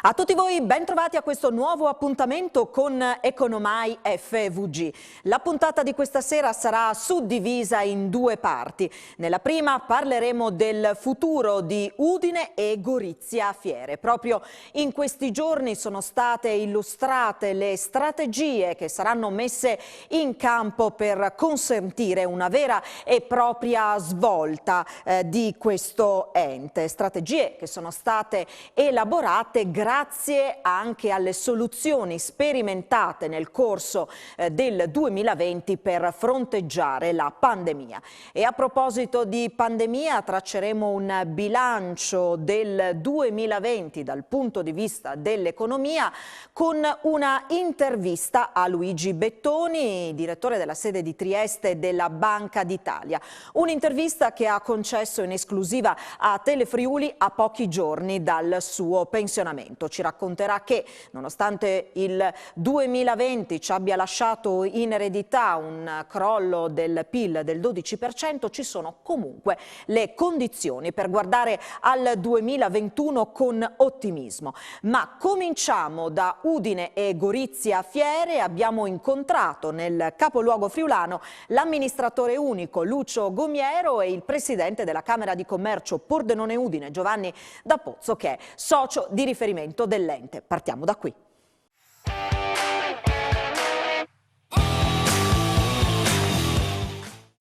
A tutti voi ben trovati a questo nuovo appuntamento con Economai FVG. La puntata di questa sera sarà suddivisa in due parti. Nella prima parleremo del futuro di Udine e Gorizia Fiere. Proprio in questi giorni sono state illustrate le strategie che saranno messe in campo per consentire una vera e propria svolta di questo ente. Strategie che sono state elaborate grazie anche alle soluzioni sperimentate nel corso del 2020 per fronteggiare la pandemia. E a proposito di pandemia tracceremo un bilancio del 2020 dal punto di vista dell'economia con una intervista a Luigi Bettoni, direttore della sede di Trieste della Banca d'Italia. Un'intervista che ha concesso in esclusiva a Telefriuli a pochi giorni dal suo pensionamento. Ci racconterà che, nonostante il 2020 ci abbia lasciato in eredità un crollo del PIL del 12%, ci sono comunque le condizioni per guardare al 2021 con ottimismo. Ma cominciamo da Udine e Gorizia Fiere. Abbiamo incontrato nel capoluogo friulano l'amministratore unico Lucio Gomiero e il presidente della Camera di Commercio Pordenone Udine, Giovanni D'Apozzo, che è socio di riferimento dell'ente. Partiamo da qui.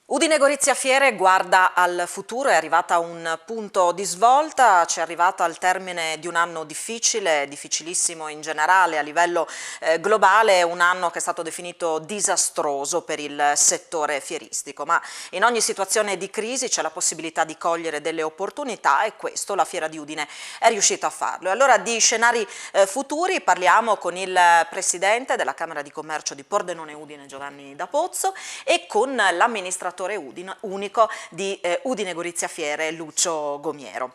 Udine Gorizia Fiere guarda al futuro, è arrivata a un punto di svolta, ci è arrivata al termine di un anno difficile, difficilissimo in generale a livello globale, un anno che è stato definito disastroso per il settore fieristico, ma in ogni situazione di crisi c'è la possibilità di cogliere delle opportunità e questo la Fiera di Udine è riuscita a farlo. E allora di scenari futuri parliamo con il presidente della Camera di Commercio di Pordenone Udine, Giovanni D'Apozzo, e con l'amministratore unico di Udine Gorizia Fiere, Lucio Gomiero.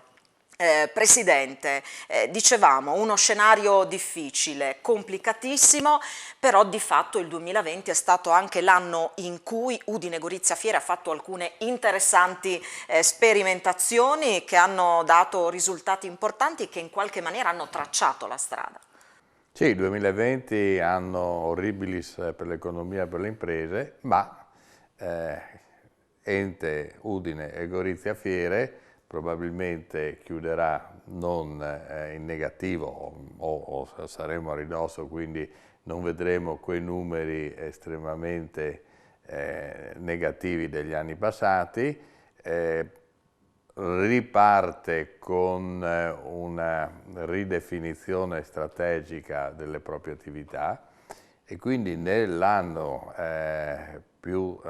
Presidente, dicevamo uno scenario difficile, complicatissimo, però di fatto il 2020 è stato anche l'anno in cui Udine Gorizia Fiere ha fatto alcune interessanti sperimentazioni che hanno dato risultati importanti e che in qualche maniera hanno tracciato la strada. Sì, il 2020 anno horribilis per l'economia e per le imprese, ma Ente Udine e Gorizia Fiere probabilmente chiuderà non in negativo o saremo a ridosso, quindi non vedremo quei numeri estremamente negativi degli anni passati, riparte con una ridefinizione strategica delle proprie attività e quindi nell'anno più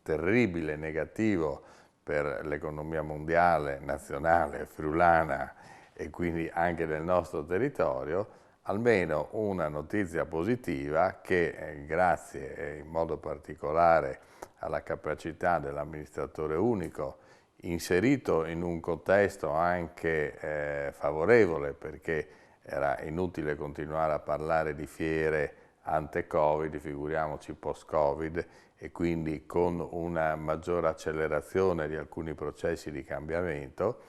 terribile, negativo per l'economia mondiale, nazionale, friulana e quindi anche del nostro territorio, almeno una notizia positiva che grazie in modo particolare alla capacità dell'amministratore unico inserito in un contesto anche favorevole, perché era inutile continuare a parlare di fiere ante-Covid, figuriamoci post-Covid, e quindi con una maggiore accelerazione di alcuni processi di cambiamento,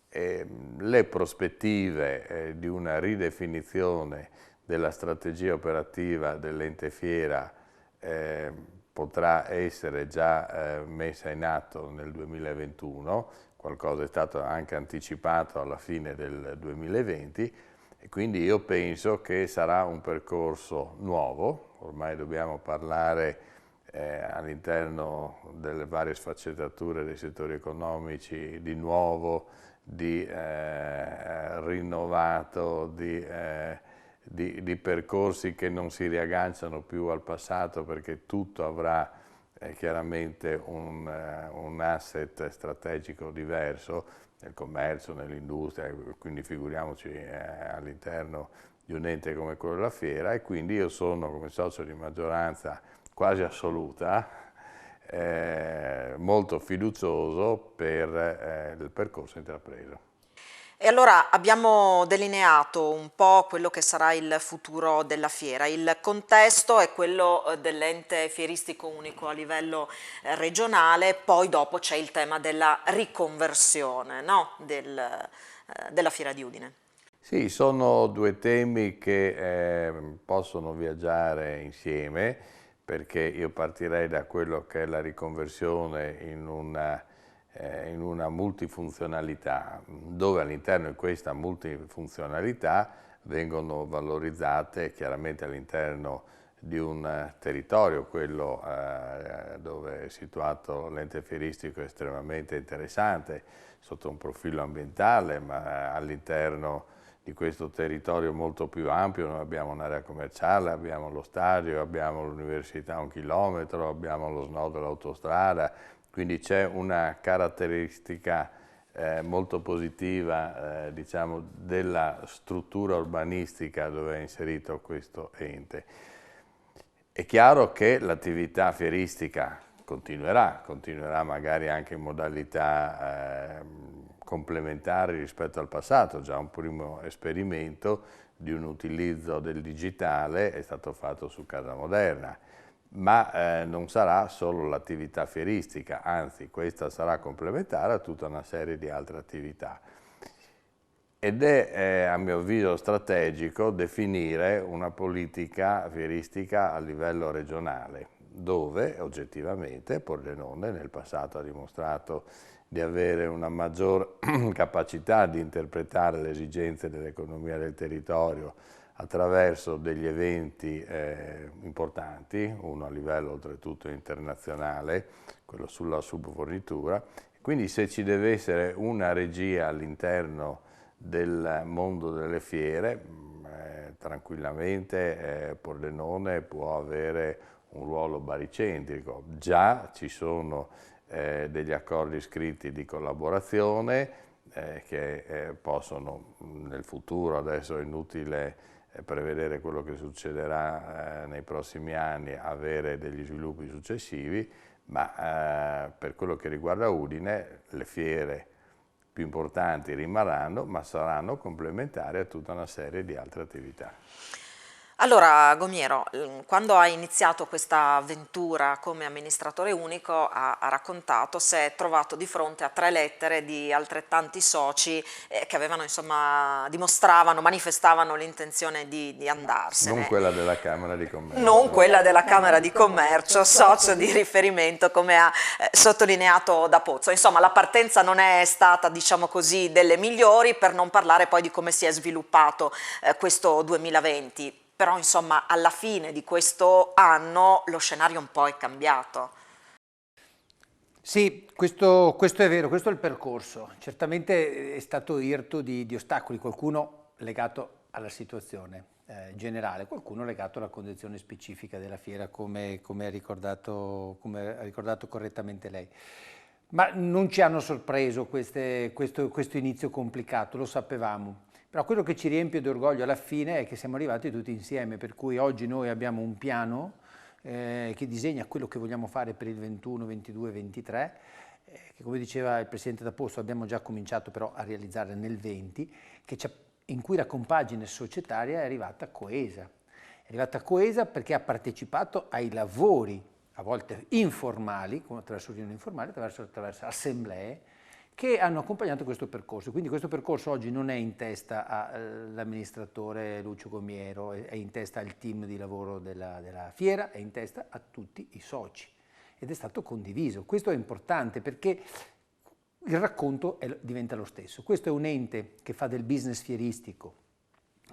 le prospettive di una ridefinizione della strategia operativa dell'ente fiera potrà essere già messa in atto nel 2021, qualcosa è stato anche anticipato alla fine del 2020, e quindi io penso che sarà un percorso nuovo. Ormai dobbiamo parlare all'interno delle varie sfaccettature dei settori economici di nuovo, di rinnovato, di percorsi che non si riagganciano più al passato, perché tutto avrà chiaramente un asset strategico diverso nel commercio, nell'industria, quindi figuriamoci all'interno di un ente come quello della Fiera, e quindi io sono come socio di maggioranza quasi assoluta, molto fiducioso per il percorso intrapreso. E allora abbiamo delineato un po' quello che sarà il futuro della fiera. Il contesto è quello dell'ente fieristico unico a livello regionale, poi dopo c'è il tema della riconversione, no? della Fiera di Udine. Sì, sono due temi che possono viaggiare insieme, perché io partirei da quello che è la riconversione in una multifunzionalità, dove all'interno di questa multifunzionalità vengono valorizzate chiaramente all'interno di un territorio, quello dove è situato l'ente fieristico, è estremamente interessante sotto un profilo ambientale, ma all'interno di questo territorio molto più ampio. Noi abbiamo un'area commerciale, abbiamo lo stadio, abbiamo l'università a 1 chilometro, abbiamo lo snodo dell'autostrada, quindi c'è una caratteristica molto positiva diciamo, della struttura urbanistica dove è inserito questo ente. È chiaro che l'attività fieristica continuerà magari anche in modalità complementari rispetto al passato. Già un primo esperimento di un utilizzo del digitale è stato fatto su Casa Moderna, ma non sarà solo l'attività fieristica, anzi questa sarà complementare a tutta una serie di altre attività. Ed è a mio avviso strategico definire una politica fieristica a livello regionale, dove oggettivamente Pordenone nel passato ha dimostrato di avere una maggior capacità di interpretare le esigenze dell'economia del territorio attraverso degli eventi importanti, uno a livello oltretutto internazionale, quello sulla subfornitura. Quindi se ci deve essere una regia all'interno del mondo delle fiere, tranquillamente Pordenone può avere un ruolo baricentrico. Già ci sono degli accordi scritti di collaborazione che possono nel futuro, adesso è inutile prevedere quello che succederà nei prossimi anni, avere degli sviluppi successivi, ma per quello che riguarda Udine le fiere più importanti rimarranno, ma saranno complementari a tutta una serie di altre attività. Allora, Gomiero, quando ha iniziato questa avventura come amministratore unico, ha raccontato, si è trovato di fronte a 3 lettere di altrettanti soci che avevano, insomma, dimostravano, manifestavano l'intenzione di andarsene. Non quella della Camera di Commercio. Non quella della Camera di Commercio, socio di riferimento, come ha sottolineato Da Pozzo. Insomma, la partenza non è stata, diciamo così, delle migliori, per non parlare poi di come si è sviluppato questo 2020. Però, insomma, alla fine di questo anno lo scenario un po' è cambiato. Sì, questo è vero, questo è il percorso. Certamente è stato irto di ostacoli, qualcuno legato alla situazione generale, qualcuno legato alla condizione specifica della fiera, come ha ricordato correttamente lei. Ma non ci hanno sorpreso questo inizio complicato, lo sapevamo. Però quello che ci riempie di orgoglio alla fine è che siamo arrivati tutti insieme, per cui oggi noi abbiamo un piano che disegna quello che vogliamo fare per il 21, 22, 23, che come diceva il Presidente Da Pozzo abbiamo già cominciato però a realizzare nel 20, in cui la compagine societaria è arrivata coesa. È arrivata coesa perché ha partecipato ai lavori, a volte informali, attraverso riunioni informali, attraverso assemblee, che hanno accompagnato questo percorso. Quindi questo percorso oggi non è in testa all'amministratore Lucio Gomiero, è in testa al team di lavoro della fiera, è in testa a tutti i soci ed è stato condiviso. Questo è importante perché il racconto diventa lo stesso. Questo è un ente che fa del business fieristico,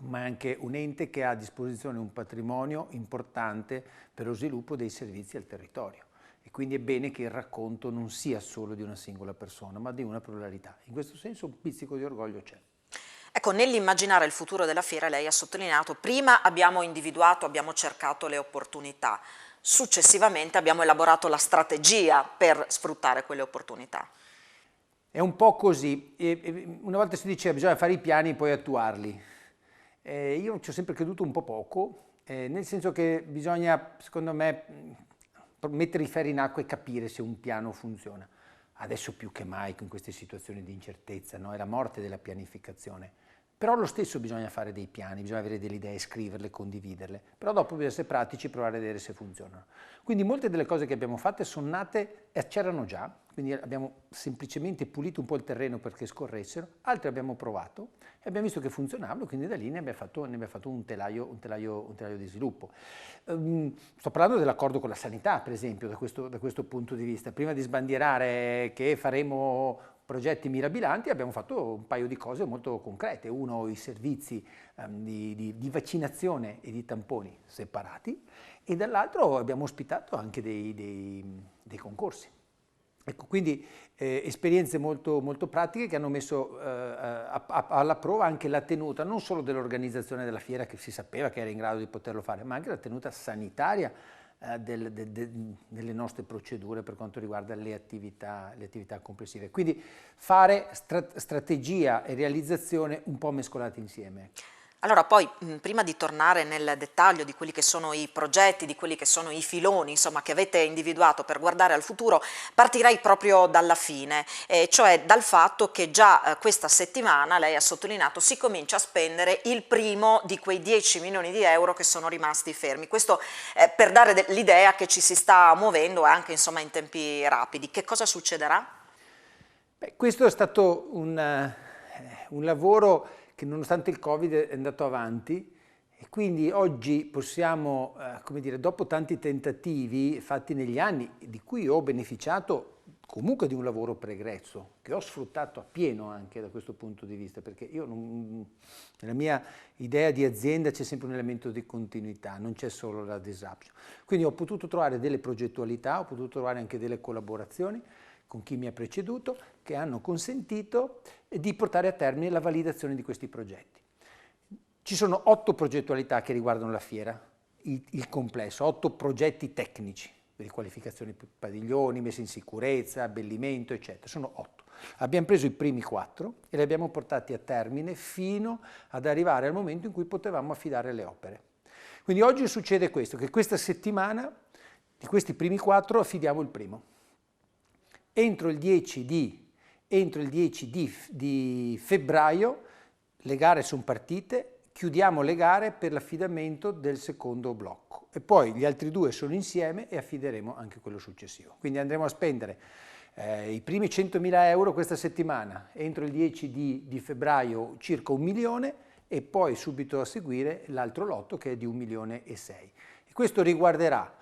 ma è anche un ente che ha a disposizione un patrimonio importante per lo sviluppo dei servizi al territorio. E quindi è bene che il racconto non sia solo di una singola persona, ma di una pluralità. In questo senso un pizzico di orgoglio c'è. Ecco, nell'immaginare il futuro della fiera lei ha sottolineato, prima abbiamo individuato, abbiamo cercato le opportunità, successivamente abbiamo elaborato la strategia per sfruttare quelle opportunità. È un po' così, una volta si diceva bisogna fare i piani e poi attuarli. Io ci ho sempre creduto un po' poco, nel senso che bisogna, secondo me, mettere i ferri in acqua e capire se un piano funziona. Adesso più che mai in queste situazioni di incertezza, no? È la morte della pianificazione. Però lo stesso bisogna fare dei piani, bisogna avere delle idee, scriverle, condividerle, però dopo bisogna essere pratici e provare a vedere se funzionano. Quindi molte delle cose che abbiamo fatte sono nate, c'erano già, quindi abbiamo semplicemente pulito un po' il terreno perché scorressero, altre abbiamo provato e abbiamo visto che funzionavano, quindi da lì ne abbiamo fatto un telaio di sviluppo. Sto parlando dell'accordo con la sanità, per esempio, da questo punto di vista. Prima di sbandierare che faremo progetti mirabilanti abbiamo fatto un paio di cose molto concrete. Uno, i servizi di vaccinazione e di tamponi separati, e dall'altro abbiamo ospitato anche dei concorsi. Ecco, quindi esperienze molto, molto pratiche che hanno messo alla prova anche la tenuta non solo dell'organizzazione della fiera, che si sapeva che era in grado di poterlo fare, ma anche la tenuta sanitaria delle nostre procedure per quanto riguarda le attività complessive. Quindi fare strategia e realizzazione un po' mescolate insieme. Allora poi, prima di tornare nel dettaglio di quelli che sono i progetti, di quelli che sono i filoni, insomma, che avete individuato per guardare al futuro, partirei proprio dalla fine, cioè dal fatto che già questa settimana, lei ha sottolineato, si comincia a spendere il primo di quei 10 milioni di euro che sono rimasti fermi. Questo per dare l'idea che ci si sta muovendo anche, insomma, in tempi rapidi. Che cosa succederà? Beh, questo è stato un lavoro che nonostante il Covid è andato avanti, e quindi oggi possiamo, come dire, dopo tanti tentativi fatti negli anni, di cui ho beneficiato comunque di un lavoro pregresso, che ho sfruttato appieno anche da questo punto di vista, perché io nella mia idea di azienda c'è sempre un elemento di continuità, non c'è solo la disruption. Quindi ho potuto trovare delle progettualità, ho potuto trovare anche delle collaborazioni con chi mi ha preceduto, che hanno consentito di portare a termine la validazione di questi progetti. Ci sono 8 progettualità che riguardano la fiera, il complesso, 8 progetti tecnici, riqualificazione padiglioni, messa in sicurezza, abbellimento, eccetera, sono 8. Abbiamo preso i primi 4 e li abbiamo portati a termine fino ad arrivare al momento in cui potevamo affidare le opere. Quindi oggi succede questo, che questa settimana di questi primi 4 affidiamo il primo. Entro il 10 di febbraio le gare sono partite, chiudiamo le gare per l'affidamento del secondo blocco e poi gli altri 2 sono insieme e affideremo anche quello successivo. Quindi andremo a spendere i primi 100.000 euro questa settimana, entro il 10 di febbraio circa 1 milione e poi subito a seguire l'altro lotto che è di 1,6 milioni. E questo riguarderà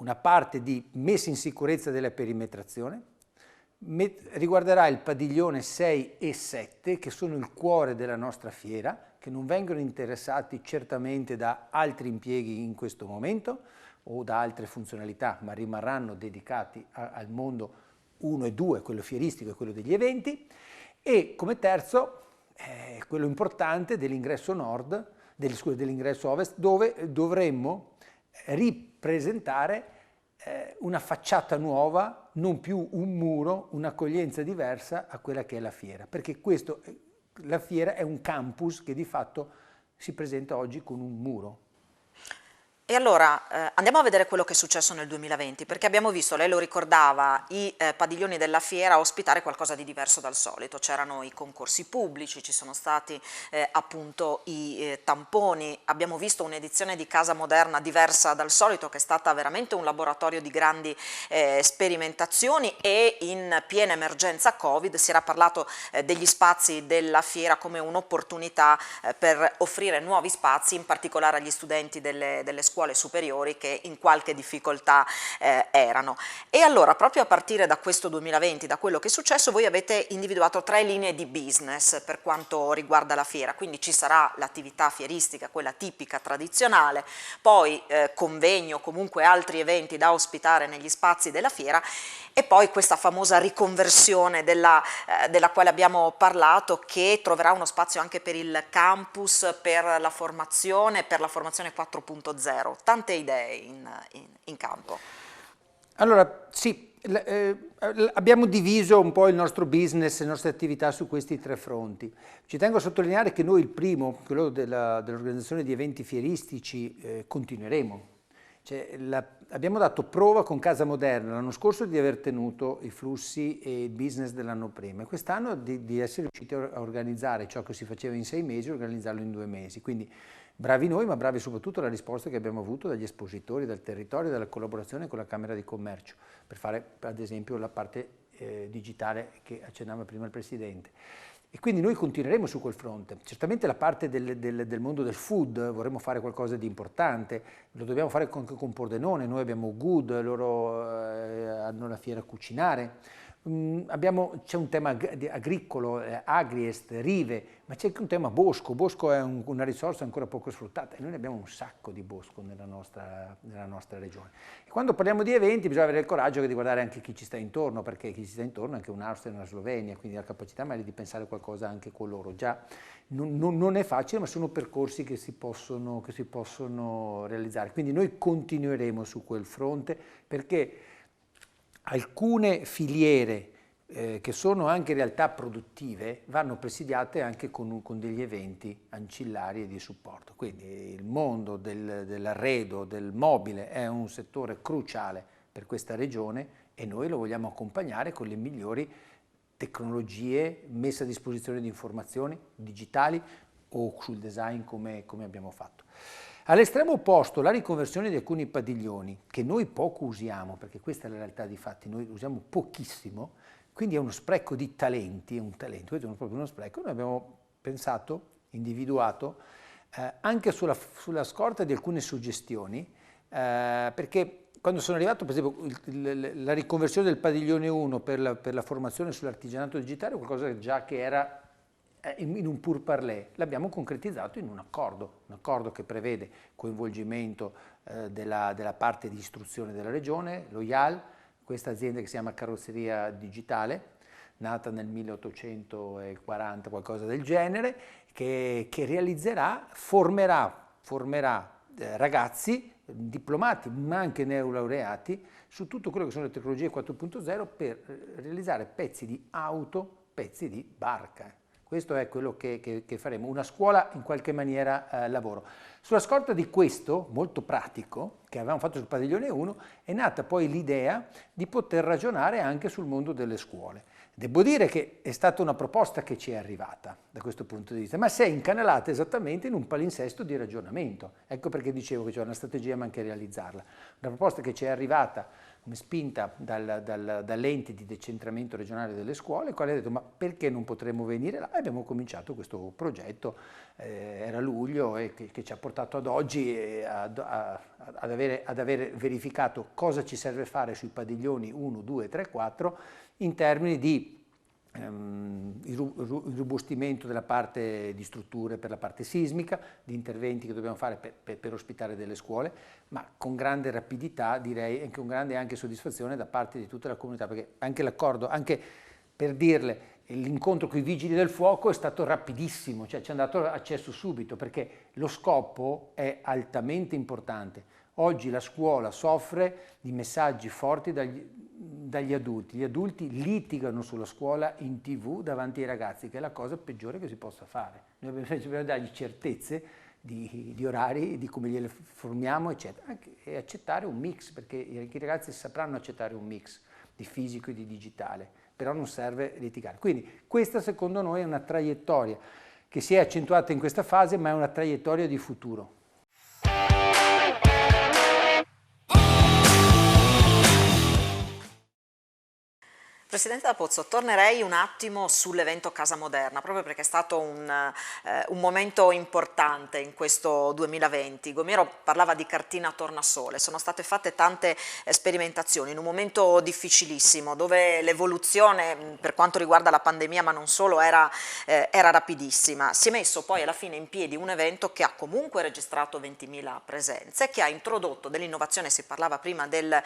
una parte di messa in sicurezza della perimetrazione, riguarderà il padiglione 6 e 7 che sono il cuore della nostra fiera, che non vengono interessati certamente da altri impieghi in questo momento o da altre funzionalità, ma rimarranno dedicati al mondo 1 e 2, quello fieristico e quello degli eventi, e come terzo quello importante dell'ingresso nord, dell'ingresso ovest, dove dovremmo ripresentare una facciata nuova, non più un muro, un'accoglienza diversa a quella che è la fiera, perché la fiera è un campus che di fatto si presenta oggi con un muro. E allora andiamo a vedere quello che è successo nel 2020, perché abbiamo visto, lei lo ricordava, i padiglioni della fiera a ospitare qualcosa di diverso dal solito. C'erano i concorsi pubblici, ci sono stati appunto i tamponi, abbiamo visto un'edizione di Casa Moderna diversa dal solito, che è stata veramente un laboratorio di grandi sperimentazioni, e in piena emergenza Covid si era parlato degli spazi della fiera come un'opportunità per offrire nuovi spazi, in particolare agli studenti delle scuole superiori che in qualche difficoltà erano. E allora, proprio a partire da questo 2020, da quello che è successo, voi avete individuato 3 linee di business per quanto riguarda la fiera. Quindi ci sarà l'attività fieristica, quella tipica, tradizionale, poi convegno, comunque altri eventi da ospitare negli spazi della fiera, e poi questa famosa riconversione della quale abbiamo parlato, che troverà uno spazio anche per il campus, per la formazione 4.0. Tante idee in campo. Allora, sì, abbiamo diviso un po' il nostro business, le nostre attività su questi 3 fronti. Ci tengo a sottolineare che noi il primo, quello dell'organizzazione di eventi fieristici, continueremo. Cioè, abbiamo dato prova con Casa Moderna l'anno scorso di aver tenuto i flussi e il business dell'anno prima e quest'anno di essere riusciti a organizzare ciò che si faceva in 6 mesi, organizzarlo in 2 mesi. Quindi bravi noi, ma bravi soprattutto la risposta che abbiamo avuto dagli espositori, dal territorio, dalla collaborazione con la Camera di Commercio, per fare ad esempio la parte digitale che accennava prima il Presidente. E quindi noi continueremo su quel fronte. Certamente la parte del mondo del food vorremmo fare qualcosa di importante, lo dobbiamo fare anche con Pordenone, noi abbiamo Good, loro hanno la fiera Cucinare. C'è un tema agricolo, Agriest, Rive, ma c'è anche un tema bosco. Bosco è una risorsa ancora poco sfruttata e noi ne abbiamo un sacco di bosco nella nostra regione. E quando parliamo di eventi bisogna avere il coraggio di guardare anche chi ci sta intorno, perché chi ci sta intorno è anche un'Austria e una Slovenia, quindi la capacità magari di pensare qualcosa anche con loro. Già non è facile, ma sono percorsi che si possono realizzare. Quindi noi continueremo su quel fronte perché alcune filiere che sono anche realtà produttive vanno presidiate anche con degli eventi ancillari e di supporto. Quindi il mondo dell'arredo, del mobile è un settore cruciale per questa regione e noi lo vogliamo accompagnare con le migliori tecnologie messe a disposizione di informazioni digitali o sul design come abbiamo fatto. All'estremo opposto, la riconversione di alcuni padiglioni, che noi poco usiamo, perché questa è la realtà di fatti, noi usiamo pochissimo, quindi è uno spreco di talenti, questo è proprio uno spreco. Noi abbiamo pensato, individuato, anche sulla scorta di alcune suggestioni, perché quando sono arrivato, per esempio, la riconversione del padiglione 1 per la formazione sull'artigianato digitale, qualcosa già che era in un pourparlers, l'abbiamo concretizzato in un accordo che prevede coinvolgimento della parte di istruzione della regione, lo IAL, questa azienda che si chiama Carrozzeria Digitale, nata nel 1840, qualcosa del genere, che formerà ragazzi diplomati ma anche neolaureati su tutto quello che sono le tecnologie 4.0 per realizzare pezzi di auto, pezzi di barca. Questo è quello che faremo, una scuola in qualche maniera lavoro. Sulla scorta di questo, molto pratico, che avevamo fatto sul padiglione 1, è nata poi l'idea di poter ragionare anche sul mondo delle scuole. Devo dire che è stata una proposta che ci è arrivata da questo punto di vista, ma si è incanalata esattamente in un palinsesto di ragionamento. Ecco perché dicevo che c'è una strategia ma anche realizzarla. Una proposta che ci è arrivata come spinta dall'ente di decentramento regionale delle scuole, il quale ha detto ma perché non potremmo venire là? E abbiamo cominciato questo progetto, era luglio e che ci ha portato ad oggi ad aver verificato cosa ci serve fare sui padiglioni 1, 2, 3, 4 in termini di irrobustimento della parte di strutture per la parte sismica, di interventi che dobbiamo fare per ospitare delle scuole, ma con grande rapidità, direi, e con grande anche soddisfazione da parte di tutta la comunità, perché anche l'accordo, anche per dirle, l'incontro con i vigili del fuoco è stato rapidissimo, cioè ci hanno dato accesso subito, perché lo scopo è altamente importante. Oggi la scuola soffre di messaggi forti dagli adulti. Gli adulti litigano sulla scuola in TV davanti ai ragazzi, che è la cosa peggiore che si possa fare. Noi dobbiamo dargli certezze di orari, di come gliele formiamo, eccetera, e accettare un mix, perché i ragazzi sapranno accettare un mix di fisico e di digitale, però non serve litigare. Quindi questa secondo noi è una traiettoria che si è accentuata in questa fase, ma è una traiettoria di futuro. Presidente D'Apozzo, tornerei un attimo sull'evento Casa Moderna, proprio perché è stato un momento importante in questo 2020. Gomiero parlava di cartina tornasole, sono state fatte tante sperimentazioni in un momento difficilissimo, dove l'evoluzione per quanto riguarda la pandemia, ma non solo, era rapidissima. Si è messo poi alla fine in piedi un evento che ha comunque registrato 20.000 presenze, che ha introdotto dell'innovazione, si parlava prima del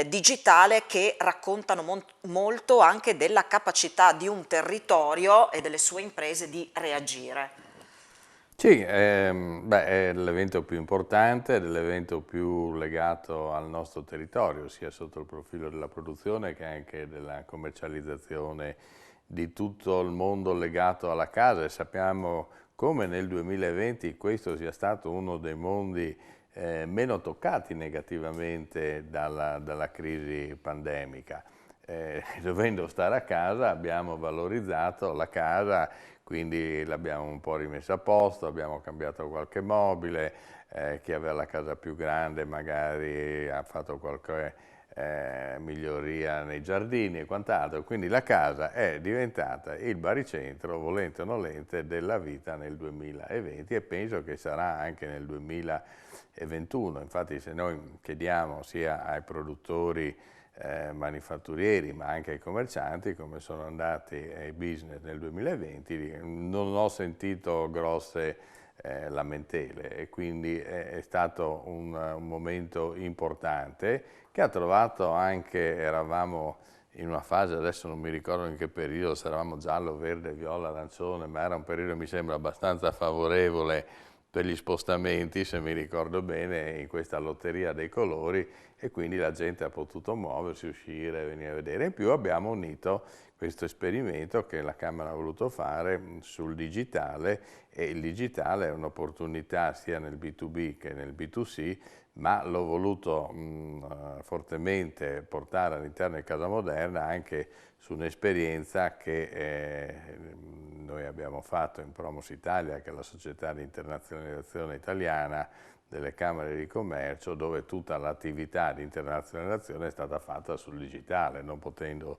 digitale, che raccontano molto anche della capacità di un territorio e delle sue imprese di reagire. Sì, è l'evento più importante, è l'evento più legato al nostro territorio, sia sotto il profilo della produzione che anche della commercializzazione di tutto il mondo legato alla casa. E sappiamo come nel 2020 questo sia stato uno dei mondi meno toccati negativamente dalla crisi pandemica. Dovendo stare a casa abbiamo valorizzato la casa, quindi l'abbiamo un po' rimessa a posto, abbiamo cambiato qualche mobile, chi aveva la casa più grande magari ha fatto qualche miglioria nei giardini e quant'altro, quindi la casa è diventata il baricentro, volente o nolente, della vita nel 2020 e penso che sarà anche nel 2021. Infatti se noi chiediamo sia ai produttori manifatturieri ma anche ai commercianti come sono andati ai business nel 2020, non ho sentito grosse lamentele e quindi è stato un momento importante che ha trovato anche, eravamo in una fase, adesso non mi ricordo in che periodo, se eravamo giallo, verde, viola, arancione, ma era un periodo mi sembra abbastanza favorevole per gli spostamenti, se mi ricordo bene, in questa lotteria dei colori e quindi la gente ha potuto muoversi, uscire, venire a vedere. In più abbiamo unito questo esperimento che la Camera ha voluto fare sul digitale e il digitale è un'opportunità sia nel B2B che nel B2C, ma l'ho voluto fortemente portare all'interno di Casa Moderna anche su un'esperienza che noi abbiamo fatto in Promos Italia, che è la società di internazionalizzazione italiana delle Camere di Commercio, dove tutta l'attività di internazionalizzazione è stata fatta sul digitale, non potendo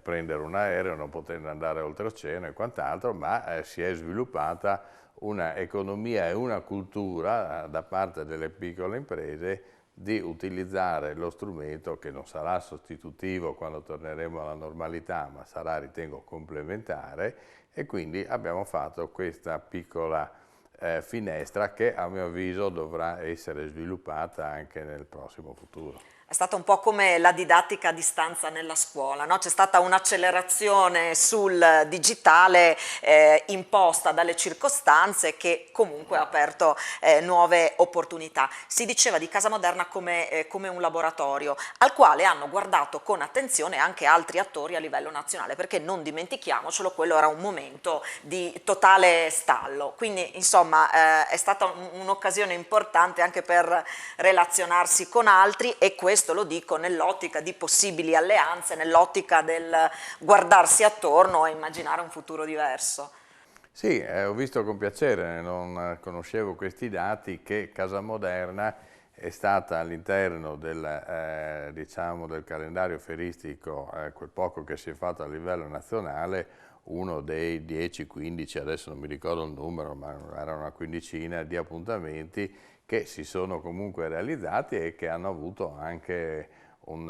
prendere un aereo, non potendo andare oltreoceano e quant'altro, ma si è sviluppata una economia e una cultura da parte delle piccole imprese di utilizzare lo strumento che non sarà sostitutivo quando torneremo alla normalità, ma sarà, ritengo, complementare e quindi abbiamo fatto questa piccola finestra che a mio avviso dovrà essere sviluppata anche nel prossimo futuro. È stata un po' come la didattica a distanza nella scuola, no? C'è stata un'accelerazione sul digitale imposta dalle circostanze che comunque ha aperto nuove opportunità. Si diceva di Casa Moderna come un laboratorio al quale hanno guardato con attenzione anche altri attori a livello nazionale, perché non dimentichiamocelo, quello era un momento di totale stallo. Quindi insomma è stata un'occasione importante anche per relazionarsi con altri e questo lo dico nell'ottica di possibili alleanze, nell'ottica del guardarsi attorno e immaginare un futuro diverso. Sì, ho visto con piacere, non conoscevo questi dati, che Casa Moderna è stata all'interno del, diciamo, del calendario feristico, quel poco che si è fatto a livello nazionale, uno dei 10-15, adesso non mi ricordo il numero, ma erano una quindicina di appuntamenti che si sono comunque realizzati e che hanno avuto anche un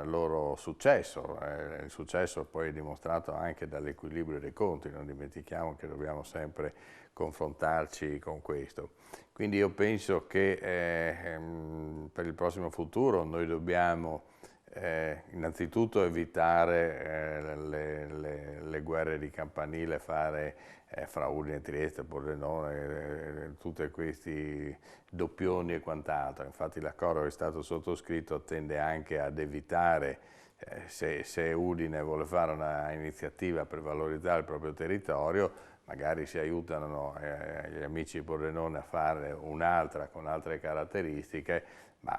loro successo. Il successo poi è dimostrato anche dall'equilibrio dei conti, non dimentichiamo che dobbiamo sempre confrontarci con questo. Quindi io penso che per il prossimo futuro noi dobbiamo innanzitutto evitare le guerre di campanile, fare fra Udine, Trieste, Pordenone, tutti questi doppioni e quant'altro. Infatti l'accordo che è stato sottoscritto tende anche ad evitare, se Udine vuole fare una iniziativa per valorizzare il proprio territorio, magari si aiutano gli amici di Pordenone a fare un'altra con altre caratteristiche, ma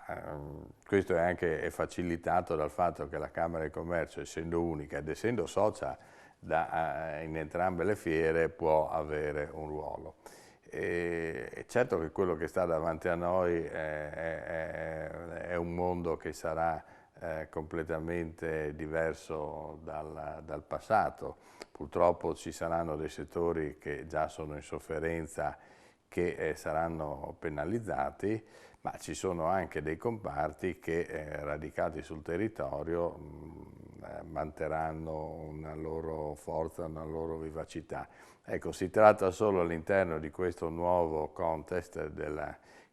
questo è facilitato dal fatto che la Camera di Commercio, essendo unica ed essendo socia in entrambe le fiere, può avere un ruolo. E certo che quello che sta davanti a noi è un mondo che sarà completamente diverso dal passato. Purtroppo ci saranno dei settori che già sono in sofferenza che saranno penalizzati, ma ci sono anche dei comparti che radicati sul territorio manterranno una loro forza, una loro vivacità. Ecco, si tratta solo all'interno di questo nuovo contest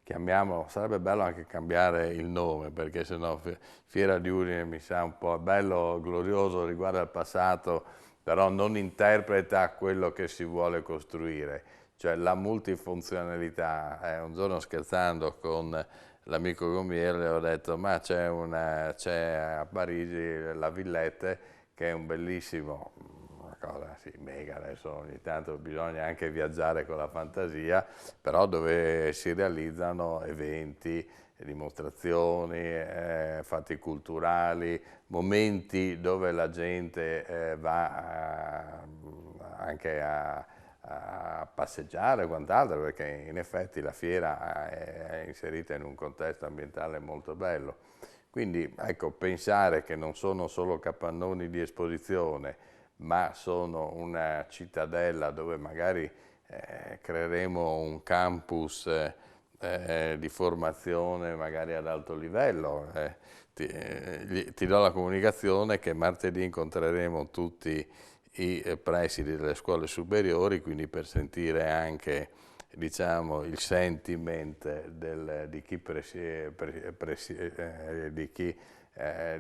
chiamiamolo, sarebbe bello anche cambiare il nome, perché sennò Fiera di Udine mi sa un po' bello, glorioso, riguarda il passato, però non interpreta quello che si vuole costruire, cioè la multifunzionalità. Un giorno scherzando con l'amico Gomier le ho detto, ma c'è a Parigi la Villette, che è un bellissimo una cosa sì, mega, adesso ogni tanto bisogna anche viaggiare con la fantasia, però dove si realizzano eventi, dimostrazioni, fatti culturali, momenti dove la gente va anche a passeggiare e quant'altro, perché in effetti la fiera è inserita in un contesto ambientale molto bello. Quindi ecco, pensare che non sono solo capannoni di esposizione, ma sono una cittadella dove magari creeremo un campus di formazione magari ad alto livello. Ti do la comunicazione che martedì incontreremo tutti i presidi delle scuole superiori, quindi per sentire anche, diciamo, il sentiment di chi,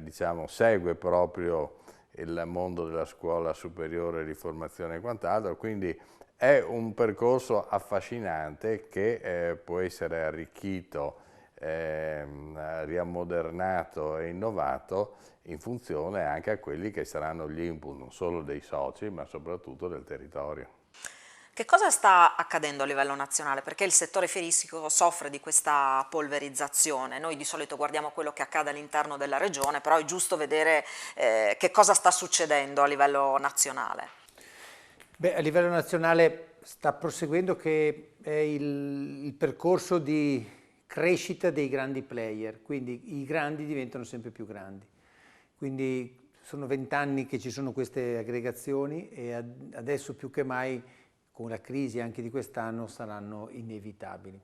diciamo, segue proprio il mondo della scuola superiore di formazione e quant'altro, quindi è un percorso affascinante che può essere arricchito, riammodernato e innovato in funzione anche a quelli che saranno gli input non solo dei soci ma soprattutto del territorio. Che cosa sta accadendo a livello nazionale? Perché il settore fieristico soffre di questa polverizzazione. Noi di solito guardiamo quello che accade all'interno della regione, però è giusto vedere che cosa sta succedendo a livello nazionale. Beh, a livello nazionale sta proseguendo che è il percorso di crescita dei grandi player, quindi i grandi diventano sempre più grandi. Quindi sono 20 anni che ci sono queste aggregazioni e adesso più che mai con la crisi anche di quest'anno saranno inevitabili.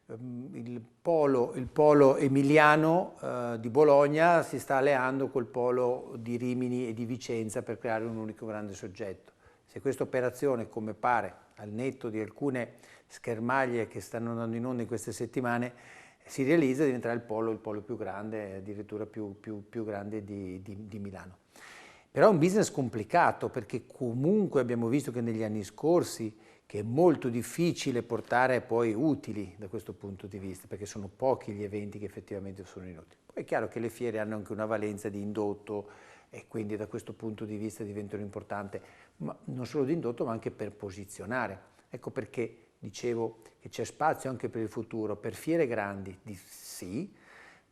Il polo emiliano di Bologna si sta alleando col polo di Rimini e di Vicenza per creare un unico grande soggetto. Se questa operazione, come pare, al netto di alcune schermaglie che stanno andando in onda in queste settimane, si realizza, diventerà il polo più grande, addirittura più grande di Milano. Però è un business complicato perché comunque abbiamo visto che negli anni scorsi che è molto difficile portare poi utili da questo punto di vista, perché sono pochi gli eventi che effettivamente sono inutili. Poi è chiaro che le fiere hanno anche una valenza di indotto e quindi da questo punto di vista diventano importanti, ma non solo di indotto ma anche per posizionare. Ecco perché dicevo che c'è spazio anche per il futuro, per fiere grandi, sì,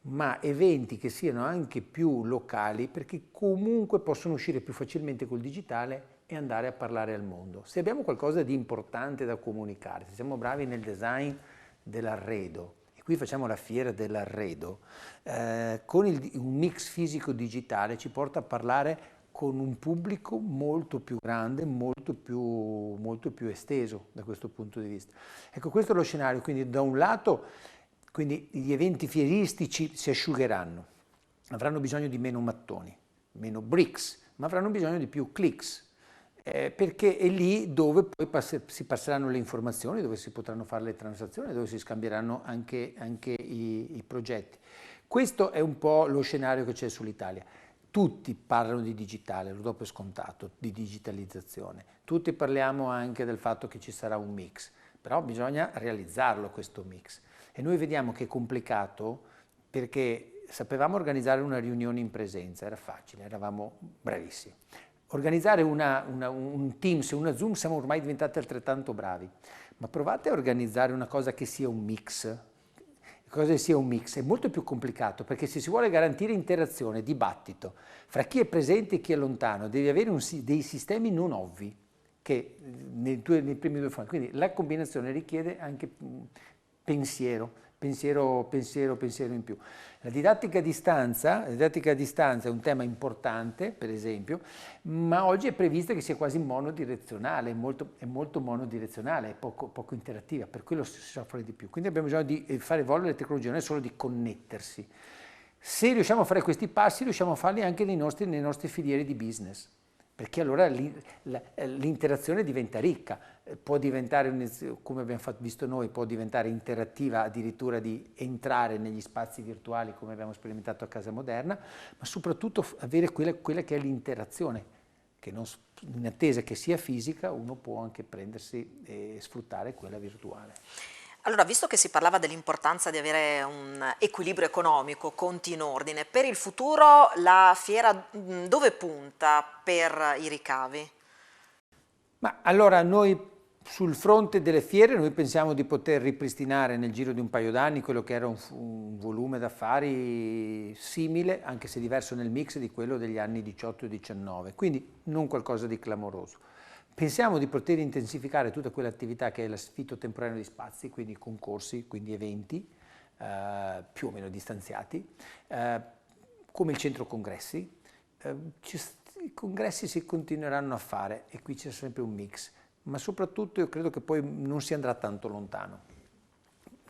ma eventi che siano anche più locali perché comunque possono uscire più facilmente col digitale e andare a parlare al mondo. Se abbiamo qualcosa di importante da comunicare, se siamo bravi nel design dell'arredo, e qui facciamo la fiera dell'arredo, con un mix fisico-digitale ci porta a parlare con un pubblico molto più grande, molto più esteso da questo punto di vista. Ecco, questo è lo scenario, quindi da un lato quindi gli eventi fieristici si asciugheranno, avranno bisogno di meno mattoni, meno bricks, ma avranno bisogno di più clicks, perché è lì dove poi si passeranno le informazioni, dove si potranno fare le transazioni, dove si scambieranno anche i progetti. Questo è un po' lo scenario che c'è sull'Italia. Tutti parlano di digitale, lo do per scontato, di digitalizzazione. Tutti parliamo anche del fatto che ci sarà un mix, però bisogna realizzarlo questo mix. E noi vediamo che è complicato perché sapevamo organizzare una riunione in presenza, era facile, eravamo bravissimi. Organizzare un Teams e una Zoom siamo ormai diventati altrettanto bravi, ma provate a organizzare una cosa che sia un mix. Cosa sia un mix? È molto più complicato perché se si vuole garantire interazione, dibattito fra chi è presente e chi è lontano, devi avere dei sistemi non ovvi che nei primi due fronti. Quindi la combinazione richiede anche pensiero in più. La didattica a distanza è un tema importante, per esempio, ma oggi è prevista che sia quasi monodirezionale, è molto monodirezionale, è poco interattiva, per quello si soffre di più. Quindi abbiamo bisogno di fare evolvere le tecnologie, non è solo di connettersi. Se riusciamo a fare questi passi, riusciamo a farli anche nei nostri filieri di business, perché allora l'interazione diventa ricca, può diventare, come abbiamo visto noi, può diventare interattiva addirittura di entrare negli spazi virtuali come abbiamo sperimentato a Casa Moderna, ma soprattutto avere quella che è l'interazione, che in attesa che sia fisica uno può anche prendersi e sfruttare quella virtuale. Allora, visto che si parlava dell'importanza di avere un equilibrio economico, conti in ordine, per il futuro la fiera dove punta per i ricavi? Ma allora noi sul fronte delle fiere noi pensiamo di poter ripristinare nel giro di un paio d'anni quello che era un volume d'affari simile, anche se diverso nel mix di quello degli anni 18 e 19, quindi non qualcosa di clamoroso. Pensiamo di poter intensificare tutta quell'attività che è l'affitto temporaneo di spazi, quindi concorsi, quindi eventi, più o meno distanziati, come il centro congressi. I congressi si continueranno a fare e qui c'è sempre un mix, ma soprattutto io credo che poi non si andrà tanto lontano.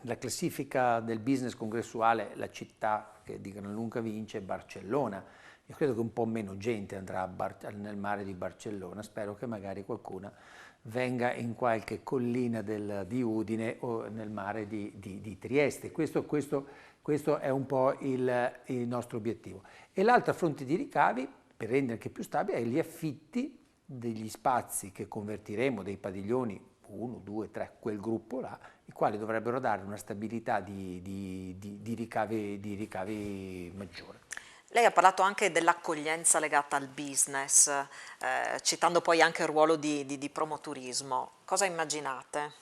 La classifica del business congressuale, la città che di gran lunga vince è Barcellona. Io credo che un po' meno gente andrà nel mare di Barcellona, spero che magari qualcuna venga in qualche collina di Udine o nel mare di Trieste. Questo è un po' il nostro obiettivo. E l'altra fonte di ricavi, per rendere che più stabile, è gli affitti degli spazi che convertiremo, dei padiglioni, 1, 2, 3, quel gruppo là, i quali dovrebbero dare una stabilità di ricavi maggiore. Lei ha parlato anche dell'accoglienza legata al business, citando poi anche il ruolo di promoturismo. Cosa immaginate?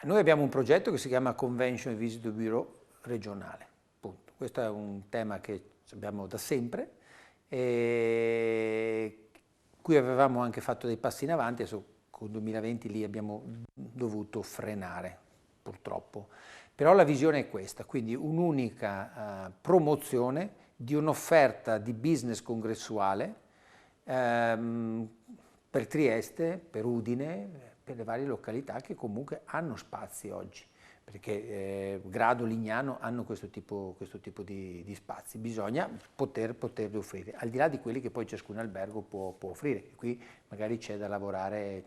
Noi abbiamo un progetto che si chiama Convention e Visitor Bureau regionale. Punto. Questo è un tema che abbiamo da sempre, e qui avevamo anche fatto dei passi in avanti, adesso con il 2020 lì abbiamo dovuto frenare, purtroppo. Però la visione è questa, quindi un'unica promozione di un'offerta di business congressuale per Trieste, per Udine, per le varie località che comunque hanno spazi oggi, perché Grado, Lignano hanno questo tipo di spazi, bisogna poterli offrire, al di là di quelli che poi ciascun albergo può offrire. Qui magari c'è da lavorare.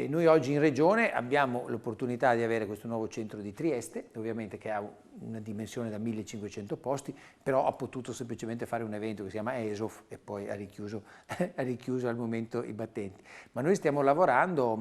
Noi oggi in Regione abbiamo l'opportunità di avere questo nuovo centro di Trieste, ovviamente che ha una dimensione da 1500 posti, però ha potuto semplicemente fare un evento che si chiama ESOF e poi ha richiuso al momento i battenti. Ma noi stiamo lavorando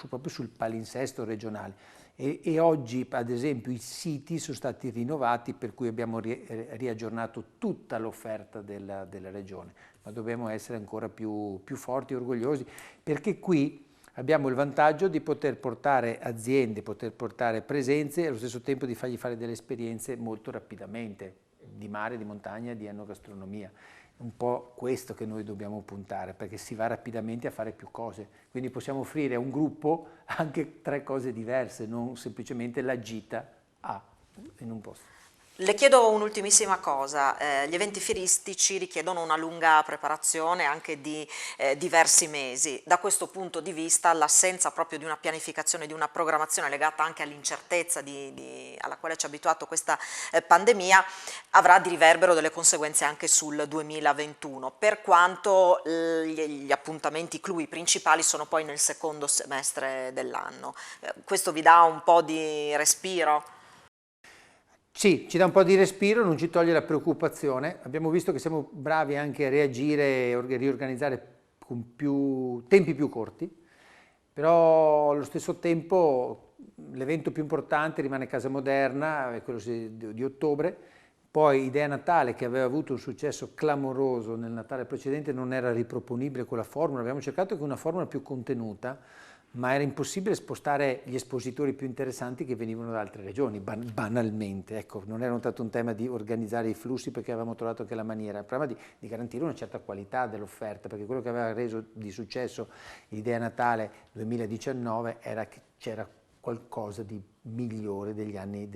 proprio sul palinsesto regionale. E oggi, ad esempio, i siti sono stati rinnovati, per cui abbiamo riaggiornato tutta l'offerta della regione, ma dobbiamo essere ancora più forti e orgogliosi, perché qui abbiamo il vantaggio di poter portare aziende, poter portare presenze e allo stesso tempo di fargli fare delle esperienze molto rapidamente, di mare, di montagna, di enogastronomia. Un po' questo che noi dobbiamo puntare, perché si va rapidamente a fare più cose, quindi possiamo offrire a un gruppo anche 3 cose diverse, non semplicemente la gita in un posto. Le chiedo un'ultimissima cosa, gli eventi fieristici richiedono una lunga preparazione anche di diversi mesi. Da questo punto di vista l'assenza proprio di una pianificazione, di una programmazione legata anche all'incertezza alla quale ci ha abituato questa pandemia avrà di riverbero delle conseguenze anche sul 2021, per quanto gli appuntamenti clou principali sono poi nel secondo semestre dell'anno. Questo vi dà un po' di respiro? Sì, ci dà un po' di respiro, non ci toglie la preoccupazione. Abbiamo visto che siamo bravi anche a reagire e riorganizzare con tempi più corti, però allo stesso tempo l'evento più importante rimane Casa Moderna, è quello di ottobre. Poi Idea Natale, che aveva avuto un successo clamoroso nel Natale precedente, non era riproponibile quella formula. Abbiamo cercato che una formula più contenuta, ma era impossibile spostare gli espositori più interessanti che venivano da altre regioni, banalmente. Ecco, non era tanto un tema di organizzare i flussi, perché avevamo trovato anche la maniera, il problema di garantire una certa qualità dell'offerta, perché quello che aveva reso di successo Idea Natale 2019 era che c'era qualcosa di migliore degli anni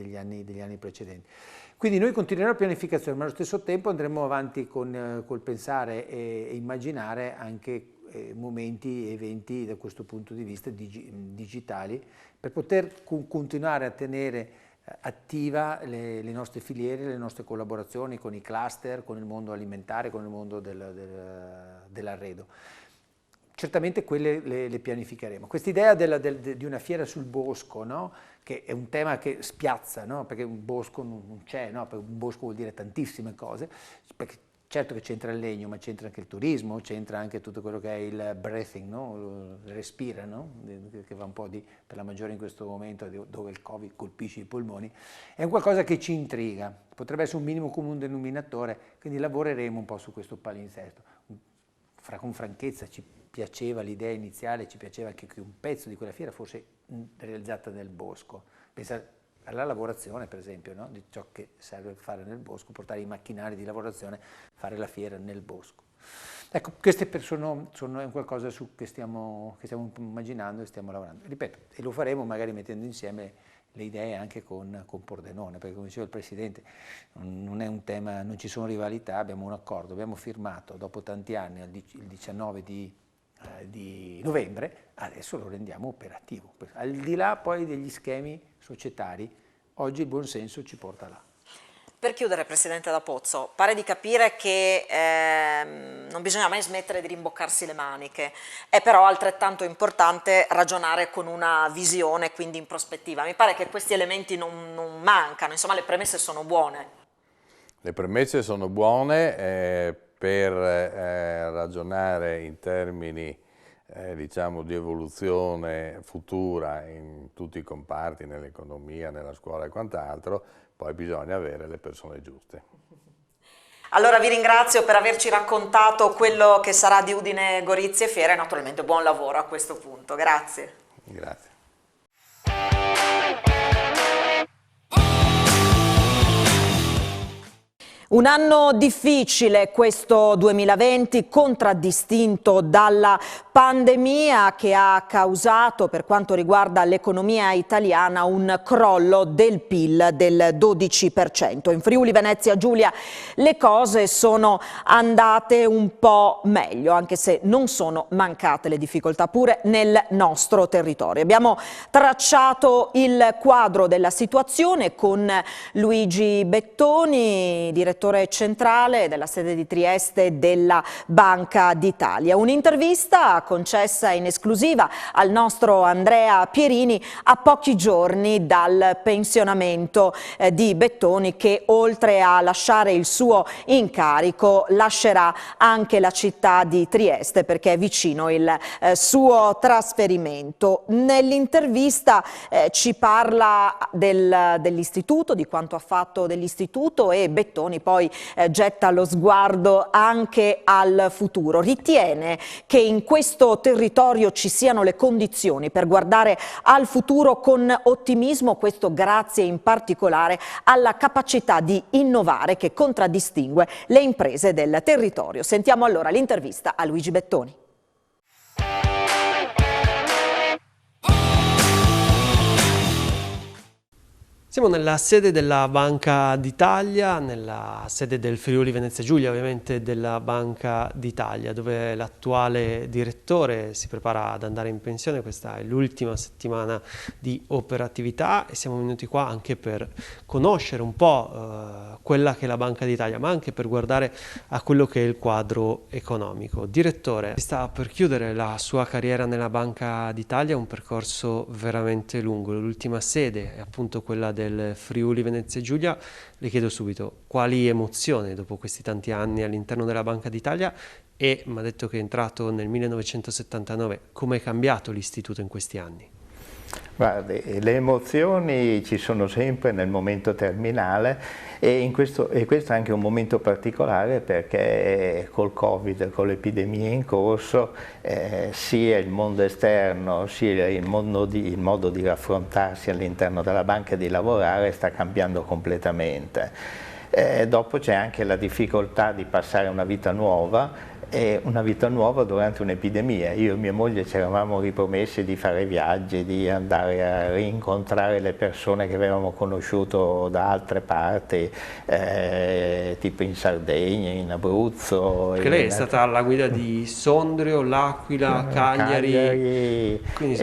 precedenti. Quindi noi continueremo la pianificazione, ma allo stesso tempo andremo avanti col pensare e immaginare anche momenti, eventi da questo punto di vista digitali, per poter continuare a tenere attiva le nostre filiere, le nostre collaborazioni con i cluster, con il mondo alimentare, con il mondo dell'arredo. Certamente quelle le pianificheremo. Quest'idea di una fiera sul bosco, no? Che è un tema che spiazza, no? Perché un bosco non c'è, no? Perché un bosco vuol dire tantissime cose, perché certo che c'entra il legno, ma c'entra anche il turismo, c'entra anche tutto quello che è il breathing, no? Il respira, no? Che va un po' per la maggiore in questo momento, dove il Covid colpisce i polmoni. È un qualcosa che ci intriga, potrebbe essere un minimo comune denominatore, quindi lavoreremo un po' su questo palinsesto. Con franchezza ci piaceva l'idea iniziale, ci piaceva anche che un pezzo di quella fiera fosse realizzata nel bosco. Pensa alla lavorazione, per esempio, no? Di ciò che serve fare nel bosco, portare i macchinari di lavorazione, fare la fiera nel bosco. Ecco, queste sono è un qualcosa che stiamo immaginando e stiamo lavorando. Ripeto, e lo faremo magari mettendo insieme le idee anche con Pordenone, perché come diceva il Presidente, non è un tema, non ci sono rivalità, abbiamo un accordo, abbiamo firmato dopo tanti anni, il 19 di novembre, adesso lo rendiamo operativo. Al di là poi degli schemi societari, oggi il buon senso ci porta là. Per chiudere, Presidente D'Apozzo, pare di capire che non bisogna mai smettere di rimboccarsi le maniche, è però altrettanto importante ragionare con una visione, quindi in prospettiva. Mi pare che questi elementi non mancano, insomma le premesse sono buone. Le premesse sono buone per ragionare in termini diciamo di evoluzione futura in tutti i comparti, nell'economia, nella scuola e quant'altro. Poi bisogna avere le persone giuste. Allora vi ringrazio per averci raccontato quello che sarà di Udine Gorizia e Fiera e naturalmente buon lavoro a questo punto. Grazie. Grazie. Un anno difficile questo 2020, contraddistinto dalla pandemia che ha causato per quanto riguarda l'economia italiana un crollo del PIL del 12%. In Friuli Venezia Giulia le cose sono andate un po' meglio, anche se non sono mancate le difficoltà pure nel nostro territorio. Abbiamo tracciato il quadro della situazione con Luigi Bettoni, direttore centrale della sede di Trieste della Banca d'Italia. Un'intervista concessa in esclusiva al nostro Andrea Pierini a pochi giorni dal pensionamento di Bettoni, che oltre a lasciare il suo incarico lascerà anche la città di Trieste perché è vicino il suo trasferimento. Nell'intervista ci parla dell'istituto, di quanto ha fatto dell'istituto, e Bettoni poi getta lo sguardo anche al futuro. Ritiene che in questo territorio ci siano le condizioni per guardare al futuro con ottimismo, questo grazie in particolare alla capacità di innovare che contraddistingue le imprese del territorio. Sentiamo allora l'intervista a Luigi Bettoni. Siamo nella sede della Banca d'Italia, nella sede del Friuli Venezia Giulia, ovviamente della Banca d'Italia, dove l'attuale direttore si prepara ad andare in pensione. Questa è l'ultima settimana di operatività e siamo venuti qua anche per conoscere un po' quella che è la Banca d'Italia, ma anche per guardare a quello che è il quadro economico. Direttore, sta per chiudere la sua carriera nella Banca d'Italia, un percorso veramente lungo. L'ultima sede è appunto quella del Friuli Venezia Giulia. Le chiedo subito quali emozioni dopo questi tanti anni all'interno della Banca d'Italia, e mi ha detto che è entrato nel 1979, come è cambiato l'istituto in questi anni? Guardi, le emozioni ci sono sempre nel momento terminale e questo è anche un momento particolare perché col Covid, con l'epidemia in corso, sia il mondo esterno sia il modo di raffrontarsi all'interno della banca e di lavorare sta cambiando completamente. Dopo c'è anche la difficoltà di passare una vita nuova, durante un'epidemia. Io e mia moglie ci eravamo ripromessi di fare viaggi, di andare a rincontrare le persone che avevamo conosciuto da altre parti, tipo in Sardegna, in Abruzzo. Perché lei è stata alla guida di Sondrio, L'Aquila, Cagliari, quindi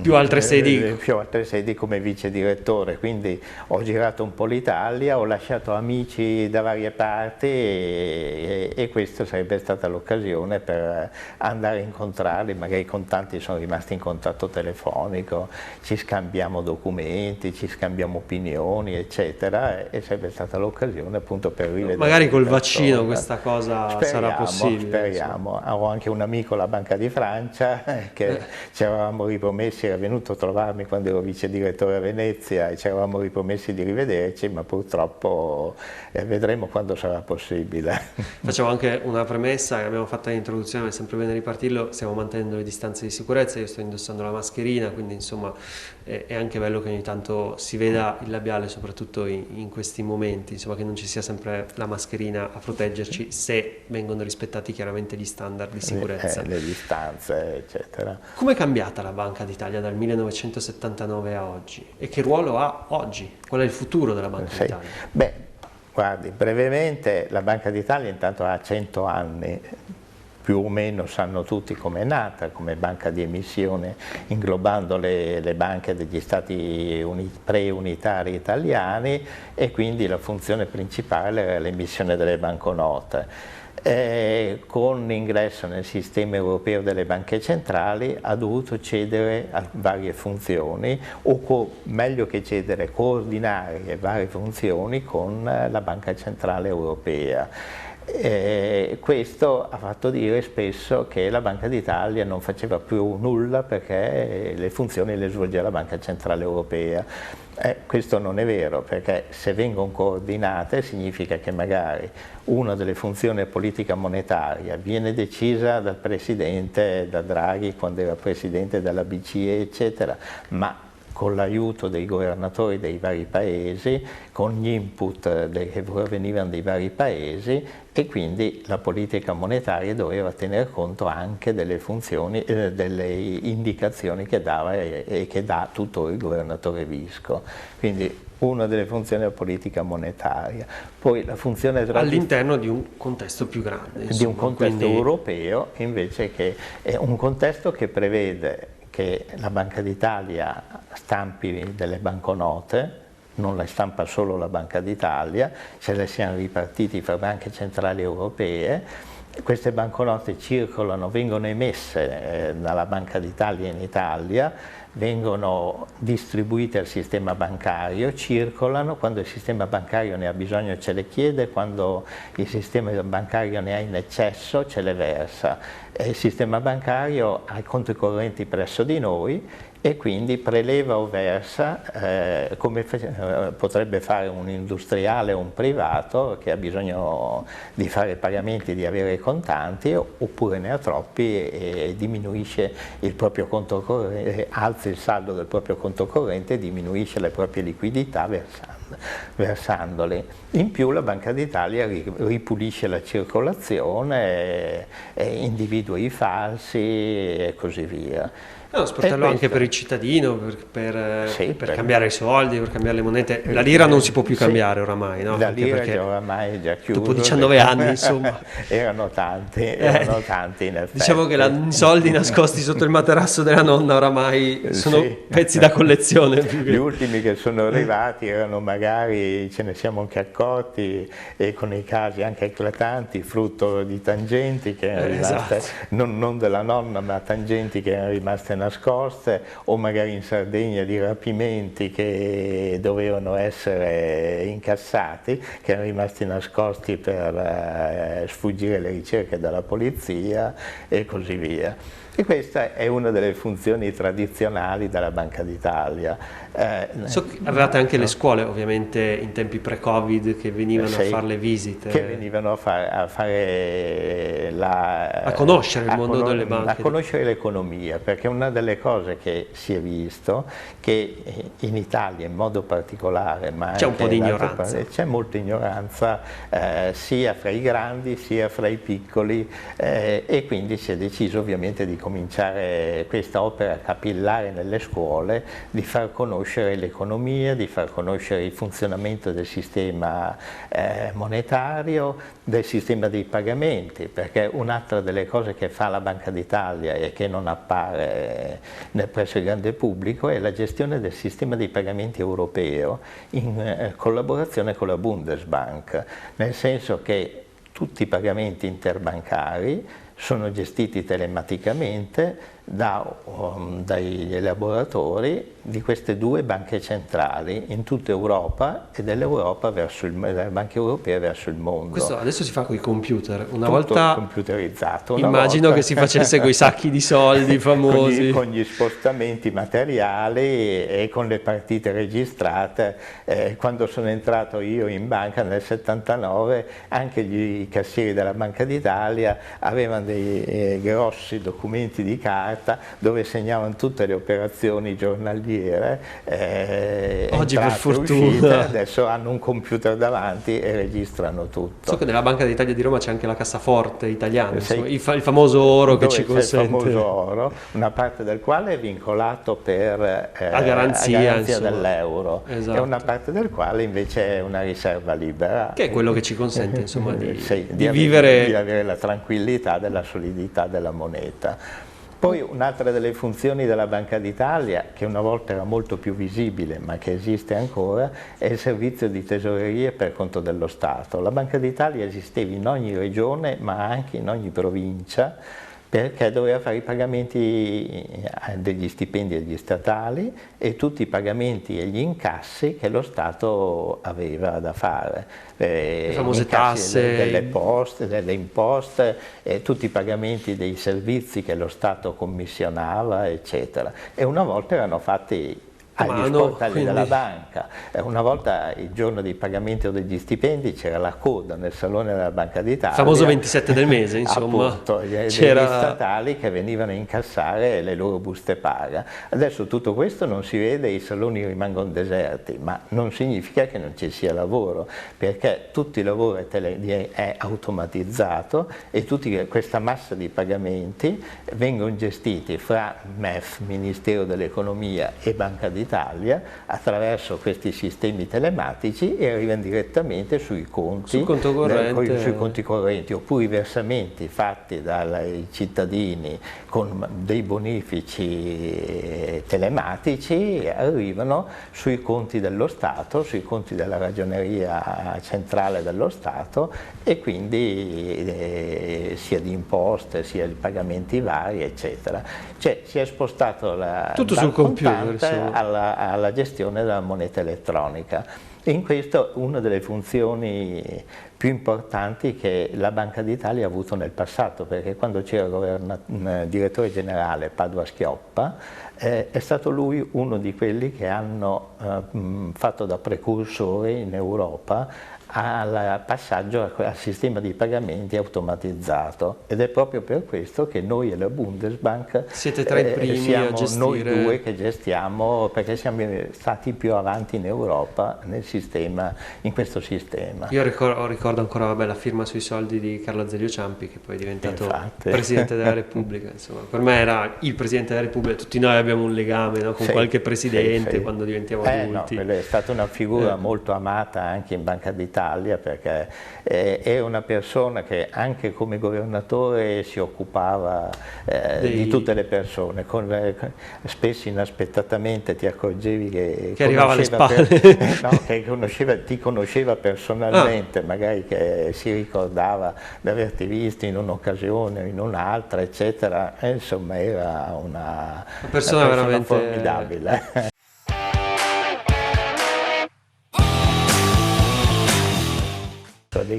più altre sedi. Più altre sedi come vice direttore, quindi ho girato un po' l'Italia, ho lasciato amici da varie parti e questa sarebbe stata l'occasione per andare a incontrarli, magari con tanti sono rimasti in contatto telefonico, ci scambiamo documenti, ci scambiamo opinioni, eccetera, e sarebbe stata l'occasione appunto per rivedere. Magari col vaccino questa cosa sarà possibile. Speriamo. Ho anche un amico alla Banca di Francia che ci eravamo ripromessi, era venuto a trovarmi quando ero vice direttore a Venezia e ci eravamo ripromessi di rivederci, ma purtroppo vedremo quando sarà possibile. Facciamo anche una premessa che abbiamo fatto all'introduzione, è sempre bene ripartirlo, stiamo mantenendo le distanze di sicurezza, io sto indossando la mascherina, quindi insomma è anche bello che ogni tanto si veda il labiale, soprattutto in questi momenti, insomma che non ci sia sempre la mascherina a proteggerci, se vengono rispettati chiaramente gli standard di sicurezza. Le distanze, eccetera. Come è cambiata la Banca d'Italia dal 1979 a oggi? E che ruolo ha oggi? Qual è il futuro della Banca d'Italia? Beh, guardi, brevemente la Banca d'Italia intanto ha 100 anni, più o meno sanno tutti come è nata, come banca di emissione, inglobando le banche degli stati pre-unitari italiani, e quindi la funzione principale era l'emissione delle banconote. Con l'ingresso nel sistema europeo delle banche centrali ha dovuto cedere a varie funzioni, o meglio che cedere, coordinare varie funzioni con la Banca Centrale Europea. Questo ha fatto dire spesso che la Banca d'Italia non faceva più nulla perché le funzioni le svolgeva la Banca Centrale Europea. Questo non è vero, perché se vengono coordinate significa che magari una delle funzioni di politica monetaria viene decisa dal Presidente, da Draghi quando era Presidente della BCE, eccetera, ma con l'aiuto dei governatori dei vari paesi, con gli input che provenivano dai vari paesi, e quindi la politica monetaria doveva tener conto anche delle funzioni, delle indicazioni che dava e che dà tuttora il governatore Visco. Quindi una delle funzioni della politica monetaria. Poi la funzione all'interno di un contesto più grande. Insomma, di un contesto europeo, invece, che è un contesto che prevede che la Banca d'Italia stampi delle banconote, non le stampa solo la Banca d'Italia, ce le siamo ripartiti fra banche centrali europee. Queste banconote circolano, vengono emesse dalla Banca d'Italia in Italia, vengono distribuite al sistema bancario, circolano, quando il sistema bancario ne ha bisogno ce le chiede, quando il sistema bancario ne ha in eccesso ce le versa. Il sistema bancario ha i conti correnti presso di noi e quindi preleva o versa come potrebbe fare un industriale o un privato che ha bisogno di fare pagamenti, di avere contanti, oppure ne ha troppi e diminuisce il proprio conto corrente, alza il saldo del proprio conto corrente e diminuisce le proprie liquidità versandoli. In più la Banca d'Italia ripulisce la circolazione, individua i falsi e così via. È uno sportello anche per il cittadino, per cambiare i soldi, per cambiare le monete. La lira non si può più cambiare oramai, no? La lira oramai è già chiusa. Dopo 19 anni, insomma. erano tanti in effetti. Diciamo che i soldi nascosti sotto il materasso della nonna oramai sono pezzi da collezione. Gli ultimi che sono arrivati erano magari, ce ne siamo anche accorti, e con i casi anche eclatanti, frutto di tangenti che erano rimaste, non della nonna, ma tangenti che erano rimaste nascoste, o magari in Sardegna di rapimenti che dovevano essere incassati, che erano rimasti nascosti per sfuggire alle ricerche della polizia e così via. E questa è una delle funzioni tradizionali della Banca d'Italia. Avevate anche le scuole, ovviamente, in tempi pre-Covid, che venivano a fare le visite. Che venivano a conoscere il mondo delle banche. A conoscere l'economia, perché una delle cose che si è visto, che in Italia in modo particolare, ma c'è un po' di ignoranza. C'è molta ignoranza, sia fra i grandi sia fra i piccoli, e quindi si è deciso ovviamente di cominciare questa opera capillare nelle scuole, di far conoscere l'economia, di far conoscere il funzionamento del sistema monetario, del sistema dei pagamenti, perché un'altra delle cose che fa la Banca d'Italia e che non appare presso il grande pubblico è la gestione del sistema dei pagamenti europeo in collaborazione con la Bundesbank, nel senso che tutti i pagamenti interbancari sono gestiti telematicamente, dagli elaboratori di queste due banche centrali in tutta Europa e dell'Europa verso delle banche europee verso il mondo. Questo adesso si fa con i computer, una Tutto volta computerizzato. immagino che si facesse con i sacchi di soldi famosi. Con gli spostamenti materiali e con le partite registrate. Quando sono entrato io in banca nel 79, anche i cassieri della Banca d'Italia avevano dei grossi documenti di carta dove segnavano tutte le operazioni giornaliere, oggi per entrate, fortuna uscite. Adesso hanno un computer davanti e registrano tutto. So che nella Banca d'Italia di Roma c'è anche la cassaforte italiana, Sì. insomma, il famoso oro che Dove ci c'è consente. il famoso oro, una parte del quale è vincolato a garanzia dell'euro, esatto. e una parte del quale invece è una riserva libera. Che è quello che ci consente, insomma, di vivere, vivere. di avere la tranquillità della solidità della moneta. Poi un'altra delle funzioni della Banca d'Italia, che una volta era molto più visibile ma che esiste ancora, è il servizio di tesoreria per conto dello Stato. La Banca d'Italia esisteva in ogni regione ma anche in ogni provincia, perché doveva fare i pagamenti degli stipendi agli statali e tutti i pagamenti e gli incassi che lo Stato aveva da fare. Le famose tasse, delle imposte, tutti i pagamenti dei servizi che lo Stato commissionava, eccetera. E una volta erano fatti agli sportelli della banca. Una volta il giorno dei pagamenti o degli stipendi c'era la coda nel salone della Banca d'Italia. Il famoso 27 del mese, insomma. Appunto, degli statali che venivano a incassare le loro buste paga. Adesso tutto questo non si vede, i saloni rimangono deserti, ma non significa che non ci sia lavoro, perché tutto il lavoro è automatizzato e tutta questa massa di pagamenti vengono gestiti fra MEF, Ministero dell'Economia, e Banca d'Italia attraverso questi sistemi telematici e arrivano direttamente sui conti, sui conti correnti, oppure i versamenti fatti dai cittadini con dei bonifici telematici arrivano sui conti dello Stato, sui conti della Ragioneria Centrale dello Stato, e quindi sia di imposte sia di pagamenti vari, eccetera. Cioè si è spostato tutto sul computer alla gestione della moneta elettronica. E in questo una delle funzioni più importanti che la Banca d'Italia ha avuto nel passato, perché quando c'era il direttore generale Padoa-Schioppa, è stato lui uno di quelli che hanno fatto da precursore in Europa al passaggio al sistema di pagamenti automatizzato, ed è proprio per questo che noi e la Bundesbank siete tra i primi siamo a gestire. Noi due che gestiamo, perché siamo stati più avanti in Europa in questo sistema. Io ricordo ancora la firma sui soldi di Carlo Azeglio Ciampi, che poi è diventato Presidente della Repubblica. Insomma, per me era il Presidente della Repubblica, tutti noi abbiamo un legame, no, con qualche Presidente quando diventiamo adulti. No, è stata una figura molto amata anche in Banca d'Italia, perché è una persona che anche come governatore si occupava di tutte le persone, spesso inaspettatamente ti accorgevi che arrivava alle spalle. Che ti conosceva personalmente, magari che si ricordava di averti visto in un'occasione o in un'altra, eccetera. Insomma, era una persona veramente formidabile.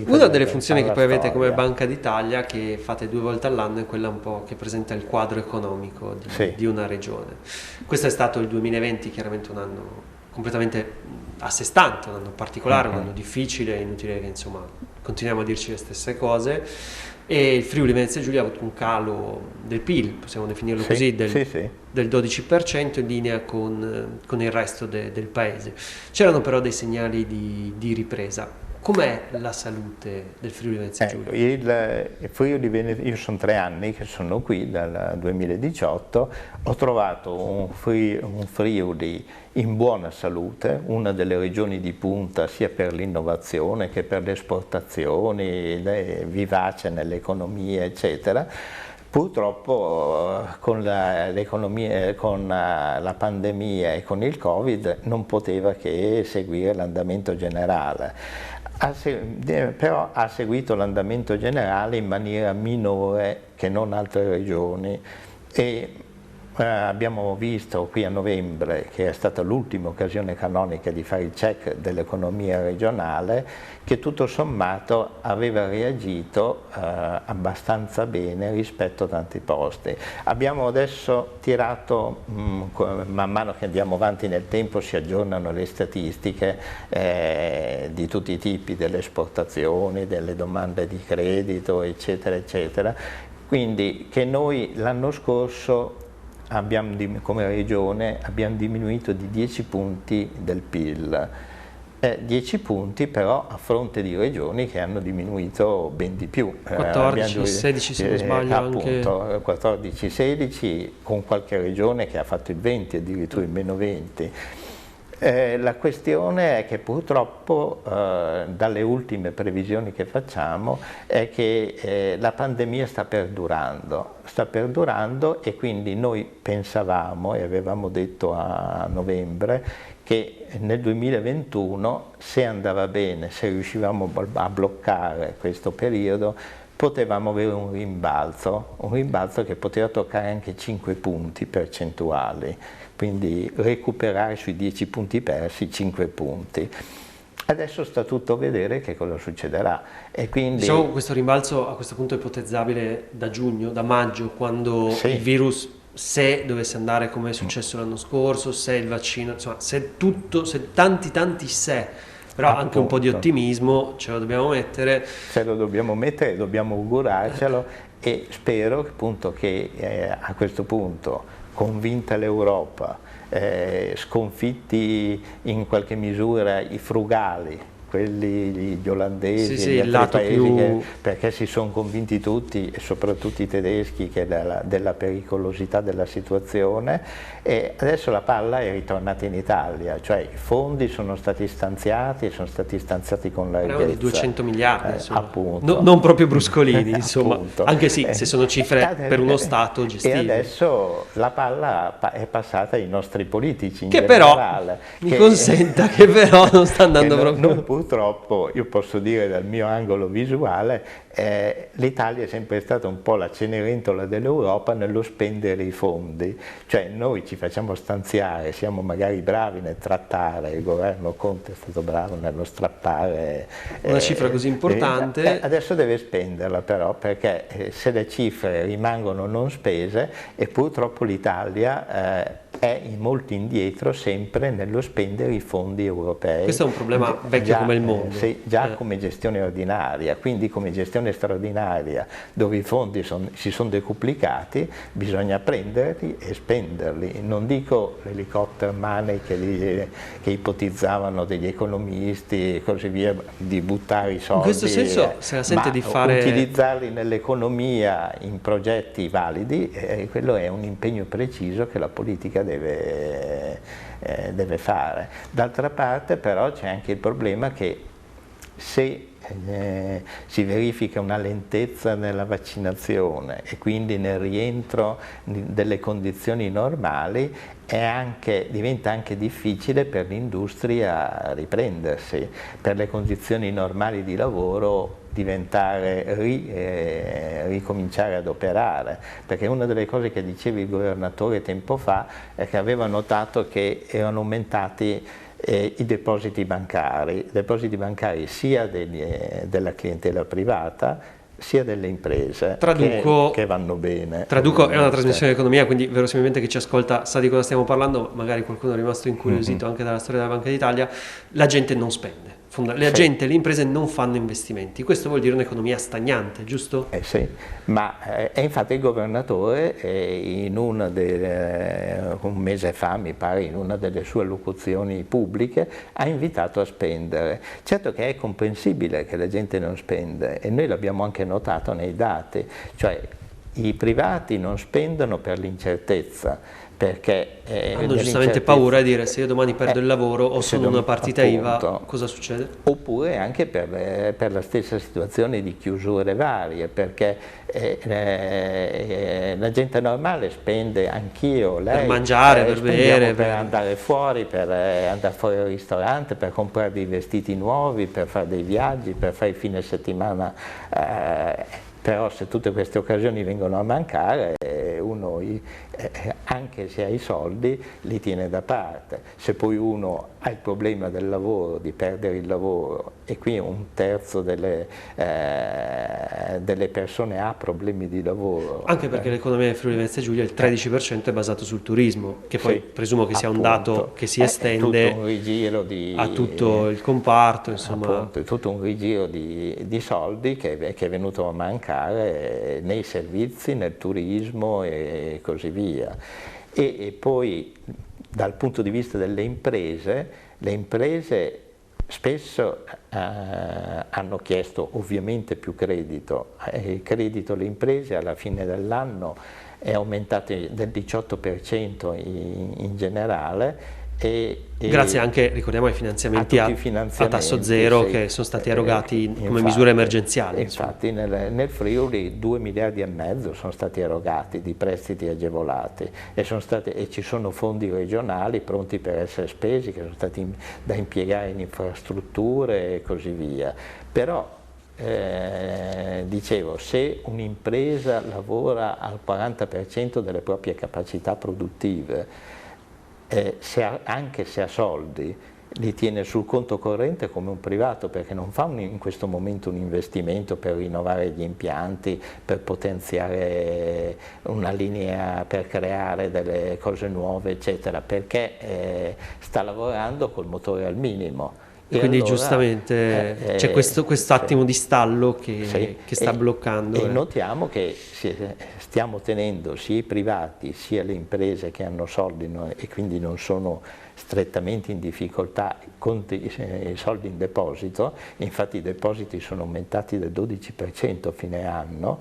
Una delle funzioni che poi avete come Banca d'Italia, che fate 2 volte all'anno, è quella un po' che presenta il quadro economico di una regione. Questo è stato il 2020, chiaramente un anno completamente a sé stante, un anno particolare, un anno difficile, inutile che insomma continuiamo a dirci le stesse cose, e il Friuli Venezia Giulia ha avuto un calo del PIL, possiamo definirlo così, del 12%, in linea con il resto del paese. C'erano però dei segnali di ripresa. Com'è la salute del Friuli Venezia Giulia? Io sono 3 anni che sono qui, dal 2018, ho trovato un Friuli in buona salute, una delle regioni di punta sia per l'innovazione che per le esportazioni, vivace nell'economia, eccetera. Purtroppo con la pandemia e con il Covid non poteva che seguire l'andamento generale. Però ha seguito l'andamento generale in maniera minore che non altre regioni, e abbiamo visto qui a novembre, che è stata l'ultima occasione canonica di fare il check dell'economia regionale, che tutto sommato aveva reagito abbastanza bene rispetto a tanti posti. Abbiamo adesso tirato, man mano che andiamo avanti nel tempo si aggiornano le statistiche di tutti i tipi, delle esportazioni, delle domande di credito, eccetera, eccetera. Quindi che noi l'anno scorso come regione abbiamo diminuito di 10 punti del PIL, 10 punti però a fronte di regioni che hanno diminuito ben di più. 14, 16 se non sbaglio appunto, anche. 14, 16 con qualche regione che ha fatto il 20, addirittura il meno 20. La questione è che purtroppo dalle ultime previsioni che facciamo è che la pandemia sta perdurando e quindi noi pensavamo e avevamo detto a novembre che nel 2021 se andava bene, se riuscivamo a bloccare questo periodo, potevamo avere un rimbalzo che poteva toccare anche 5 punti percentuali, quindi recuperare sui 10 punti persi 5 punti. Adesso sta tutto a vedere che cosa succederà. E quindi, diciamo questo rimbalzo a questo punto è ipotizzabile da giugno, da maggio, quando sì, il virus, se dovesse andare come è successo l'anno scorso, se il vaccino, insomma, se tanti se, però appunto, anche un po' di ottimismo ce lo dobbiamo mettere. Ce lo dobbiamo mettere, dobbiamo augurarcelo e spero appunto che a questo punto, convinta l'Europa, sconfitti in qualche misura i frugali, gli olandesi, sì, gli altri paesi, più... perché si sono convinti tutti, e soprattutto i tedeschi, che della pericolosità della situazione, e adesso la palla è ritornata in Italia, cioè i fondi sono stati stanziati con larghezza. di 200 miliardi, insomma. Appunto. Non proprio bruscolini, insomma, Appunto. anche sì, se sono cifre per uno Stato gestite. E adesso la palla è passata ai nostri politici in che generale. Però, mi consenta, che però non sta andando proprio... Purtroppo, io posso dire dal mio angolo visuale, l'Italia è sempre stata un po' la Cenerentola dell'Europa nello spendere i fondi, cioè noi ci facciamo stanziare, siamo magari bravi nel trattare, il governo Conte è stato bravo nello strappare una cifra così importante. Adesso deve spenderla però, perché se le cifre rimangono non spese, e purtroppo l'Italia è molto indietro sempre nello spendere i fondi europei. Questo è un problema vecchio come il mondo. Sì, già come gestione ordinaria, quindi come gestione straordinaria, dove i fondi si sono decuplicati, bisogna prenderli e spenderli. Non dico l'helicopter money che ipotizzavano degli economisti e così via, di buttare i soldi. In questo senso se la sente di fare... utilizzarli nell'economia in progetti validi, quello è un impegno preciso che la politica deve fare. D'altra parte però c'è anche il problema che se si verifica una lentezza nella vaccinazione e quindi nel rientro delle condizioni normali, diventa anche difficile per l'industria riprendersi, per le condizioni normali di lavoro ricominciare ad operare, perché una delle cose che diceva il governatore tempo fa è che aveva notato che erano aumentati i depositi bancari sia della clientela privata sia delle imprese che vanno bene. Traduco, è una trasmissione di economia, quindi verosimilmente chi ci ascolta sa di cosa stiamo parlando, magari qualcuno è rimasto incuriosito anche dalla storia della Banca d'Italia. La gente non spende. Le imprese non fanno investimenti, questo vuol dire un'economia stagnante, giusto? Sì, ma infatti il governatore un mese fa, mi pare, in una delle sue locuzioni pubbliche, ha invitato a spendere. Certo che è comprensibile che la gente non spende, e noi l'abbiamo anche notato nei dati, cioè i privati non spendono per l'incertezza, perché hanno giustamente paura di dire: se io domani perdo il lavoro o sono una partita IVA, cosa succede? Oppure anche per la stessa situazione di chiusure varie, perché la gente normale spende, anch'io, lei, per mangiare, per bere, per andare fuori, al ristorante, per comprare dei vestiti nuovi, per fare dei viaggi, per fare il fine settimana. Però se tutte queste occasioni vengono a mancare, uno poi anche se ha i soldi li tiene da parte. Se poi uno ha il problema del lavoro, di perdere il lavoro, e qui un terzo delle persone ha problemi di lavoro. Anche perché l'economia del Friuli Venezia Giulia, il 13% è basato sul turismo, che poi Sì, presumo che sia un appunto. dato che si estende tutto un rigiro a tutto il comparto, insomma. Appunto, tutto un rigiro di soldi che è venuto a mancare nei servizi, nel turismo e così via. E poi dal punto di vista delle imprese, le imprese spesso hanno chiesto ovviamente più credito. Il credito alle imprese alla fine dell'anno è aumentato del 18% in generale. Grazie anche, ricordiamo, ai finanziamenti a tasso zero, sì, che sono stati erogati come misure emergenziali. Infatti nel Friuli 2,5 miliardi sono stati erogati di prestiti agevolati e ci sono fondi regionali pronti per essere spesi, che sono stati da impiegare in infrastrutture e così via. Però dicevo, se un'impresa lavora al 40% delle proprie capacità produttive, anche se ha soldi, li tiene sul conto corrente come un privato, perché non fa in questo momento un investimento per rinnovare gli impianti, per potenziare una linea, per creare delle cose nuove, eccetera, perché sta lavorando col motore al minimo. E quindi allora, giustamente c'è questo attimo di stallo che sta bloccando. E notiamo che stiamo tenendo sia i privati sia le imprese che hanno soldi e quindi non sono strettamente in difficoltà con i soldi in deposito. Infatti i depositi sono aumentati del 12% a fine anno,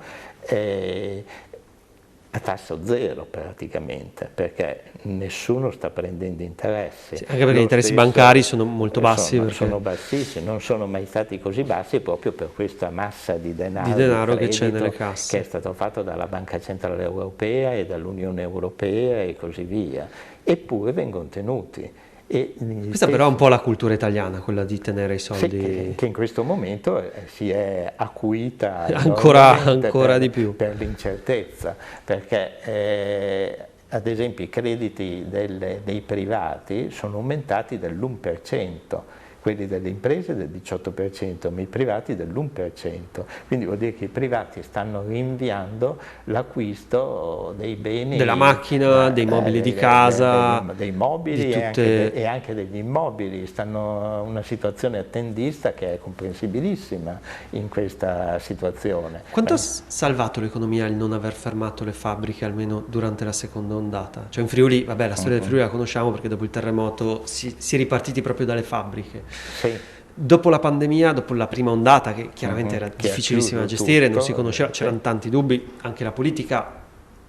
a tasso zero praticamente, perché nessuno sta prendendo interessi. Sì, anche perché gli interessi bancari sono molto bassi. Sono bassissimi, non sono mai stati così bassi proprio per questa massa di denaro che c'è nelle casse, che è stato fatto dalla Banca Centrale Europea e dall'Unione Europea e così via, eppure vengono tenuti. Questa però è un po' la cultura italiana, quella di tenere i soldi. Sì, che in questo momento si è acuita ancora di più per l'incertezza, perché ad esempio i crediti dei privati sono aumentati dell'1%, quelli delle imprese del 18%, ma i privati dell'1%, quindi vuol dire che i privati stanno rinviando l'acquisto dei beni, della macchina, dei mobili di casa, dei mobili e anche degli immobili. Stanno una situazione attendista che è comprensibilissima in questa situazione. Quanto ha salvato l'economia il non aver fermato le fabbriche almeno durante la seconda ondata? Cioè in Friuli, vabbè, la storia del Friuli la conosciamo perché dopo il terremoto si è ripartiti proprio dalle fabbriche. Sì. Dopo la pandemia, dopo la prima ondata, che chiaramente era difficilissima da gestire, non si conosceva, c'erano tanti dubbi, anche la politica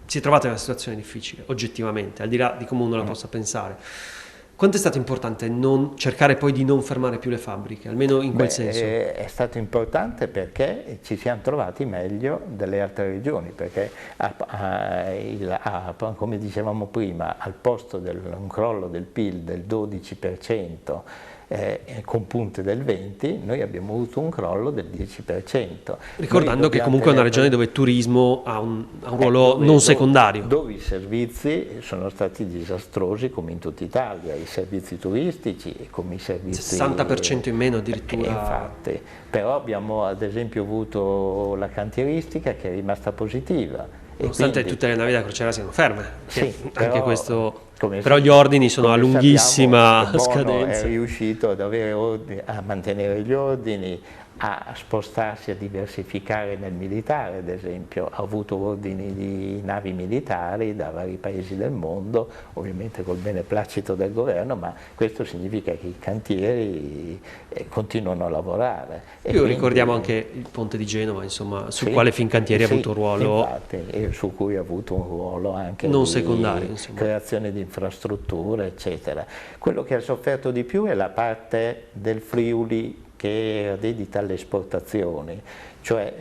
si è trovata in una situazione difficile, oggettivamente, al di là di come uno la possa pensare. Quanto è stato importante cercare poi di non fermare più le fabbriche, almeno in quel senso? È stato importante perché ci siamo trovati meglio delle altre regioni, perché come dicevamo prima, al posto di un crollo del PIL del 12%, con punte del 20%, noi abbiamo avuto un crollo del 10%. Ricordando che comunque è una regione dove il turismo ha un ruolo non secondario. Dove i servizi sono stati disastrosi come in tutta Italia, i servizi turistici e come i servizi... 60% in meno addirittura. Infatti, però abbiamo ad esempio avuto la cantieristica che è rimasta positiva. Nonostante tutte le navi da crociera siano ferme. Sì, anche questo... Però gli ordini sono a lunghissima scadenza. È riuscito a mantenere gli ordini, a spostarsi, a diversificare nel militare, ad esempio, ha avuto ordini di navi militari da vari paesi del mondo, ovviamente col beneplacito del governo, ma questo significa che i cantieri continuano a lavorare. Ricordiamo anche il ponte di Genova, insomma, sul quale Fincantieri ha avuto un ruolo... Infatti, e su cui ha avuto un ruolo anche non di secondario, insomma. Creazione di infrastrutture, eccetera. Quello che ha sofferto di più è la parte del Friuli che era dedita alle esportazioni, cioè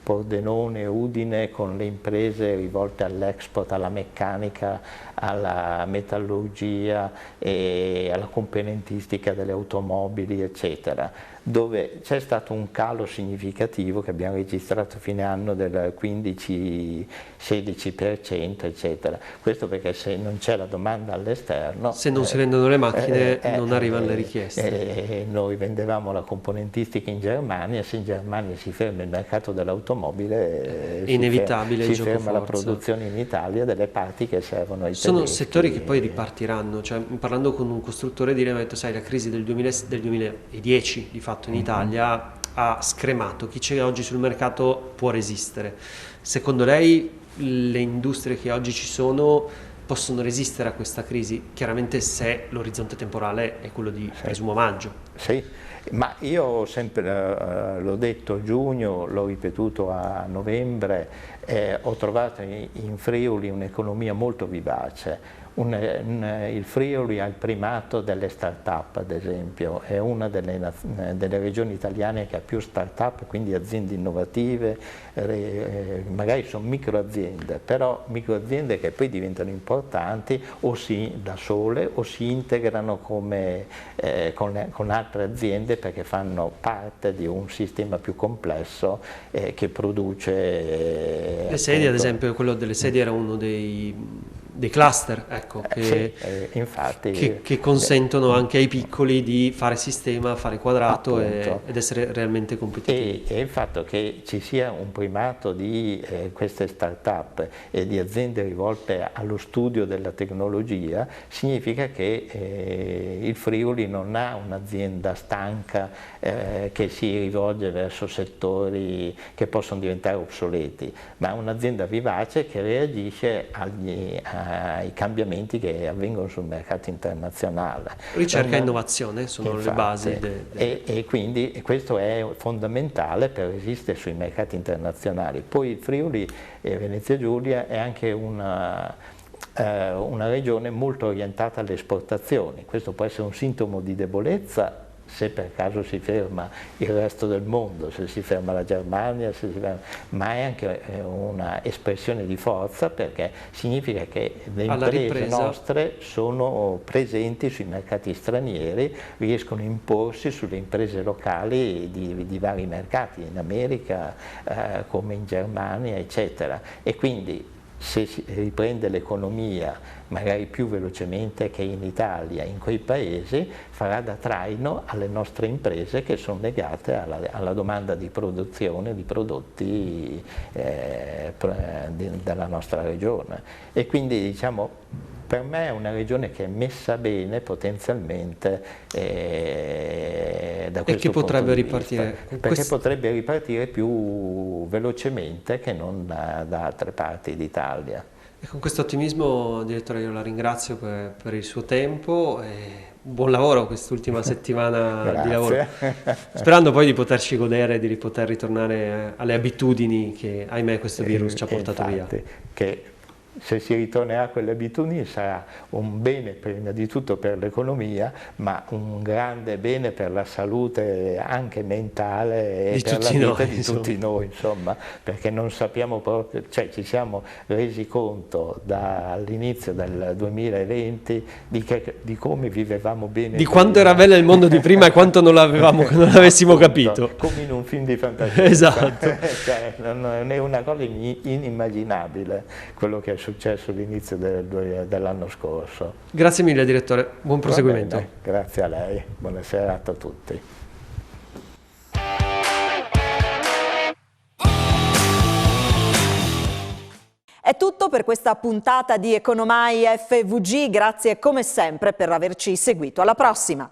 Pordenone, Udine, con le imprese rivolte all'export, alla meccanica, alla metallurgia e alla componentistica delle automobili, eccetera. dove c'è stato un calo significativo che abbiamo registrato a fine anno del 15-16%, eccetera. Questo perché se non c'è la domanda all'esterno... Se non si vendono le macchine non arrivano le richieste. Noi vendevamo la componentistica in Germania, se in Germania si ferma il mercato dell'automobile, è inevitabile si il gioco ferma la forza. produzione in Italia delle parti che servono ai Sono tedeschi. settori che poi ripartiranno, cioè parlando con un costruttore di detto, sai, la crisi del 2010 di fatto in Italia ha scremato, chi c'è oggi sul mercato può resistere. Secondo lei le industrie che oggi ci sono possono resistere a questa crisi? Chiaramente se l'orizzonte temporale è quello di, presumo, maggio. Sì, ma io ho sempre, l'ho detto a giugno, l'ho ripetuto a novembre, ho trovato in Friuli un'economia molto vivace. Il Friuli ha il primato delle start-up, ad esempio, è una delle regioni italiane che ha più start-up, quindi aziende innovative, magari sono microaziende, però microaziende che poi diventano importanti o da sole o si integrano con altre aziende perché fanno parte di un sistema più complesso che produce... Le sedie, ad esempio, quello delle sedie era uno dei cluster, ecco, che consentono anche ai piccoli di fare sistema, fare quadrato ed essere realmente competitivi. E il fatto che ci sia un primato di queste start-up e di aziende rivolte allo studio della tecnologia significa che il Friuli non ha un'azienda stanca che si rivolge verso settori che possono diventare obsoleti, ma un'azienda vivace che reagisce ai cambiamenti che avvengono sul mercato internazionale. Ricerca e innovazione sono le basi. E quindi questo è fondamentale per resistere sui mercati internazionali. Poi il Friuli e Venezia Giulia è anche una regione molto orientata alle esportazioni. Questo può essere un sintomo di debolezza se per caso si ferma il resto del mondo, se si ferma la Germania, ma è anche una espressione di forza perché significa che le imprese nostre sono presenti sui mercati stranieri, riescono a imporsi sulle imprese locali di vari mercati, in America come in Germania, eccetera. E quindi se si riprende l'economia magari più velocemente che in Italia, in quei paesi, farà da traino alle nostre imprese che sono legate alla domanda di produzione di prodotti della nostra regione. E quindi diciamo, per me è una regione che è messa bene potenzialmente da questo punto di vista, perché potrebbe ripartire più velocemente che non da altre parti d'Italia. E con questo ottimismo, direttore, io la ringrazio per il suo tempo e buon lavoro quest'ultima settimana di lavoro, sperando poi di poterci godere, di poter ritornare alle abitudini che ahimè questo virus ci ha portato via. Che se si ritornerà a quelle abitudini sarà un bene prima di tutto per l'economia, ma un grande bene per la salute anche mentale e per la vita di tutti noi, insomma, perché non sappiamo proprio, cioè ci siamo resi conto dall'inizio del 2020 di come vivevamo bene. Di quanto era bello il mondo di prima e quanto non l'avessimo capito. Come in un film di fantascienza. Esatto. Cioè, non è una cosa inimmaginabile quello che è successo all'inizio dell'anno scorso. Grazie mille direttore, buon proseguimento. Grazie a lei, buona serata a tutti. È tutto per questa puntata di Economai FVG, grazie come sempre per averci seguito. Alla prossima!